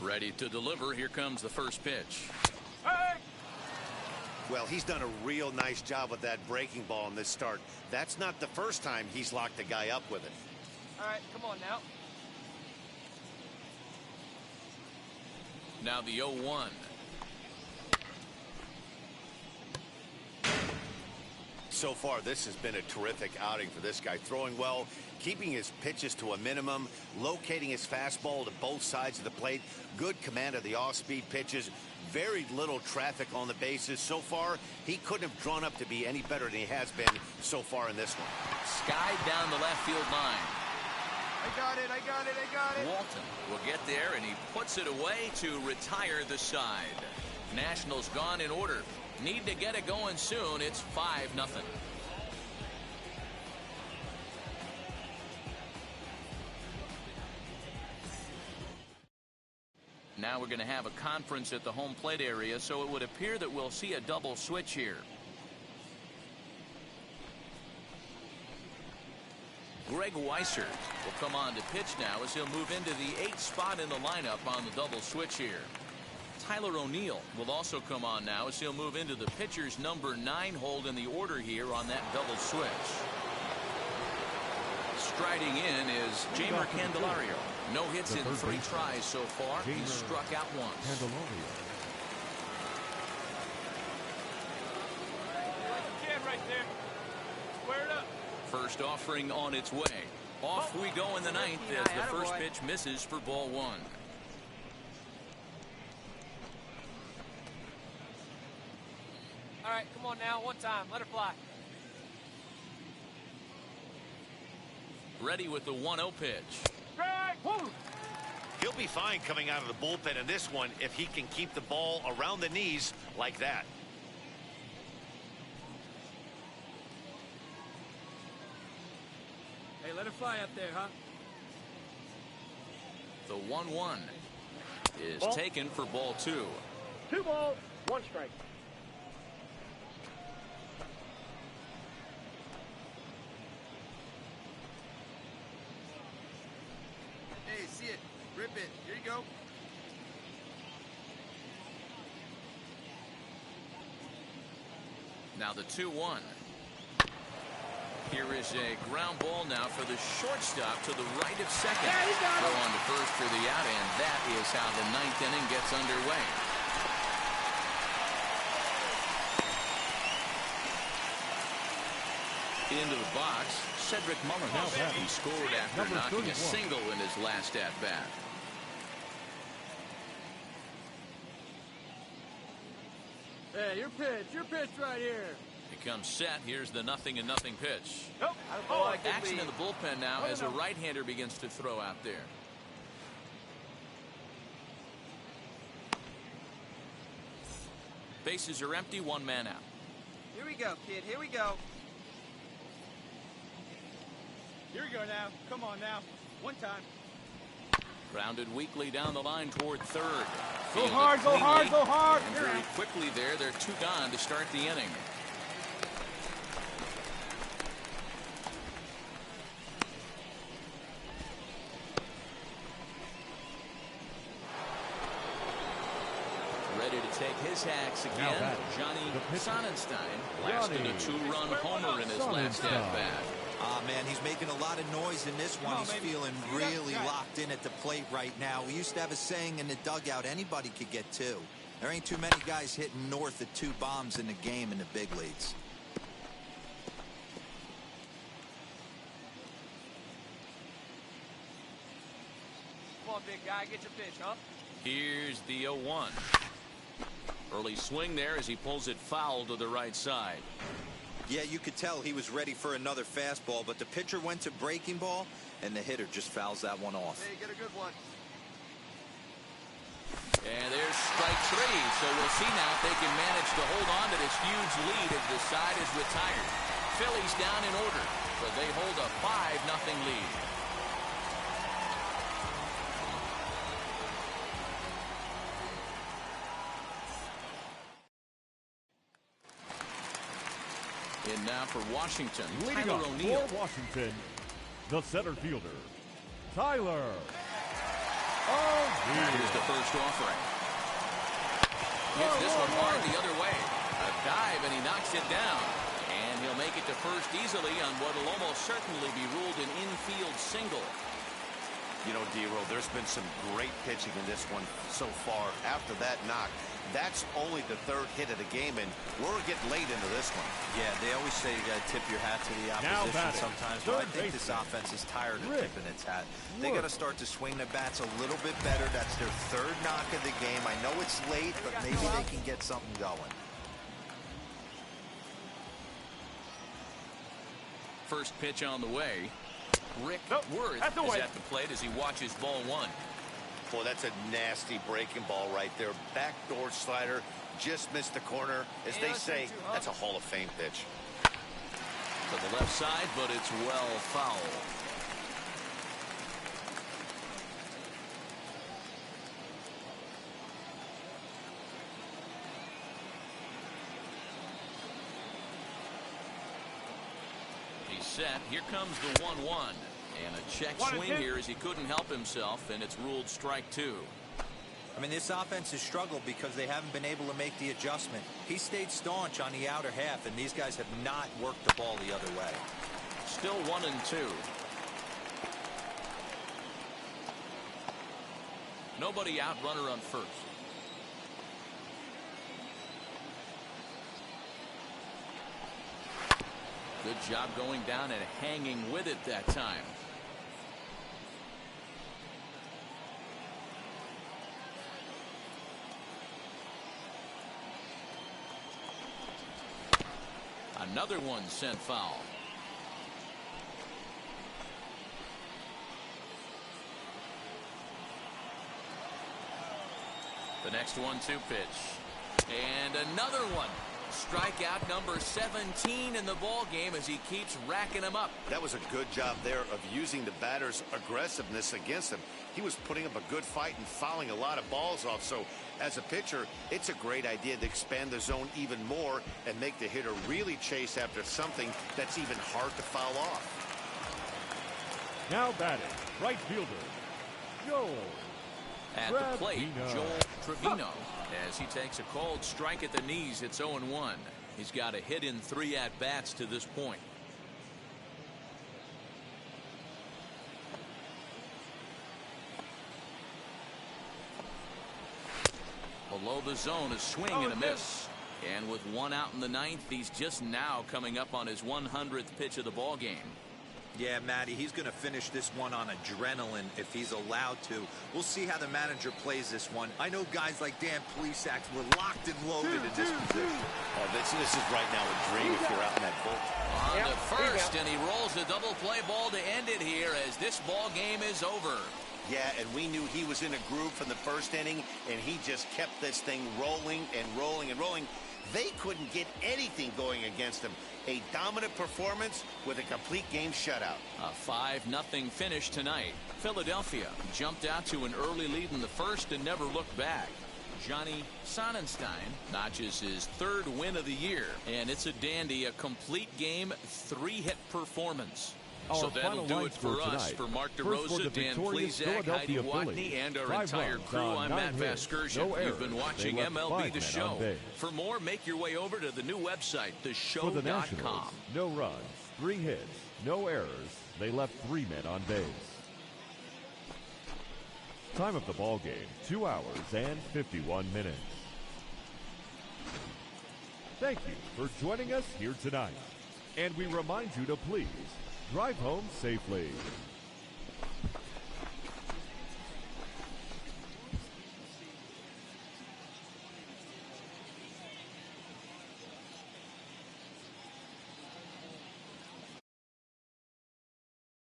Ready to deliver. Here comes the first pitch. Well, he's done a real nice job with that breaking ball in this start. That's not the first time he's locked the guy up with it. All right, come on now. Now the 0-1. So far, this has been a terrific outing for this guy. Throwing well, keeping his pitches to a minimum, locating his fastball to both sides of the plate, good command of the off-speed pitches, very little traffic on the bases. So far, he couldn't have drawn up to be any better than he has been so far in this one. Skied down the left field line. I got it. Walton will get there, and he puts it away to retire the side. Nationals gone in order. Need to get it going soon. It's 5-0. Now we're going to have a conference at the home plate area, so it would appear that we'll see a double switch here. Greg Weissert will come on to pitch now as he'll move into the 8th spot in the lineup on the double switch here. Tyler O'Neill will also come on now as he'll move into the pitcher's number 9 hold in the order here on that double switch. Striding in is Jamer Candelario. No hits in 3 tries so far. He's struck out once. Right there. Square it up. First offering on its way. Off we go in the 9th as the first pitch misses for ball 1. All right, come on now, one time, let her fly. Ready with the 1-0 pitch. He'll be fine coming out of the bullpen in this one if he can keep the ball around the knees like that. Hey, let her fly up there, huh? The 1-1 is taken for ball 2. 2 balls, 1 strike. Hey, see it. Rip it. Here you go. Now the 2-1. Here is a ground ball now for the shortstop to the right of second. Yeah, he got Throw it. on to first for the out, and that is how the 9th inning gets underway. Into the box, Cedric Mullins. He scored after Number knocking 31. a single in his last at-bat. Hey, your pitch right here. Becomes set. Here's the 0-0 pitch. Nope. Oh, Action in the bullpen now as a right-hander begins to throw out there. Bases are empty, 1 man out. Here we go, kid. Here we go. Here we go now. Come on now. One time. Grounded weakly down the line toward third. Go Fielded hard, go hard, cleanly. go hard. And very quickly there, they're 2 gone to start the inning. Ready to take his hacks Now again. batting, Johnny the pitcher. Sonnenstein blasted a Johnny 2-run homer in his last Sonnenstein. at-bat. Ah, man, he's making a lot of noise in this one. He's feeling really locked in at the plate right now. We used to have a saying in the dugout, anybody could get 2. There ain't too many guys hitting north of 2 bombs in the game in the big leagues. Come on, big guy. Get your pitch, huh? Here's the 0-1. Early swing there as he pulls it foul to the right side. Yeah, you could tell he was ready for another fastball, but the pitcher went to breaking ball, and the hitter just fouls that one off. Hey, get a good one. And there's strike three, so we'll see now if they can manage to hold on to this huge lead as the side is retired. Phillies down in order, but they hold a 5-0 lead. And now for Washington, Leading Tyler up O'Neill. for Washington, the center fielder, Tyler Here's the first offering. Hits this one hard the other way. A dive, and he knocks it down. And he'll make it to first easily on what will almost certainly be ruled an infield single. You know, D-Roll, there's been some great pitching in this one so far. After that knock, that's only the third hit of the game, and we're getting late into this one. Yeah, they always say you got to tip your hat to the Now opposition batting, sometimes, but I third think this baseman, offense is tired of Rick tipping its hat. They got to start to swing the bats a little bit better. That's their third knock of the game. I know it's late, but maybe they can get something going. First pitch on the way. Rick Worth that's is away. at the plate as he watches ball one. Boy, that's a nasty breaking ball right there. Backdoor slider, just missed the corner. As they say, that's a Hall of Fame pitch. To the left side, but it's well foul. He's set. Here comes the 1-1. And a check swing here as he couldn't help himself, and it's ruled strike two. I mean, this offense has struggled because they haven't been able to make the adjustment. He stayed staunch on the outer half, and these guys have not worked the ball the other way. Still 1-2. Nobody out, runner on first. Good job going down and hanging with it that time. Another one sent foul. The next 1-2 pitch. And another one. Strikeout number 17 in the ball game as he keeps racking them up. That was a good job there of using the batter's aggressiveness against him. He was putting up a good fight and fouling a lot of balls off. So as a pitcher, it's a great idea to expand the zone even more and make the hitter really chase after something that's even hard to foul off. Now batting, right fielder, Joel At the plate, Trevino. Joel Trevino, as he takes a cold strike at the knees. It's 0-1. He's got a hit in 3 at-bats to this point. Below the zone, a swing and a miss. And with 1 out in the 9th, he's just now coming up on his 100th pitch of the ball game. Yeah, Matty, he's going to finish this one on adrenaline if he's allowed to. We'll see how the manager plays this one. I know guys like Dan Plesac were locked and loaded in this position. Oh, this is right now a dream if you're out in that bullpen. On the first, and he rolls the double play ball to end it here as this ball game is over. Yeah, and we knew he was in a groove from the first inning, and he just kept this thing rolling and rolling and rolling. They couldn't get anything going against him. A dominant performance with a complete game shutout. A 5-0 finish tonight. Philadelphia jumped out to an early lead in the first and never looked back. Johnny Sonnenstein notches his 3rd win of the year, and it's a dandy, a complete game 3-hit performance. So that'll do it for us. For Mark DeRosa, Dan Plesac, Heidi Watney, and our entire crew, I'm Matt Vasgersian. You've been watching MLB The Show. For more, make your way over to the new website, For the Nationals, theshow.com. no runs, 3 hits, no errors. They left 3 men on base. Time of the ball game, 2 hours and 51 minutes. Thank you for joining us here tonight. And we remind you to please drive home safely.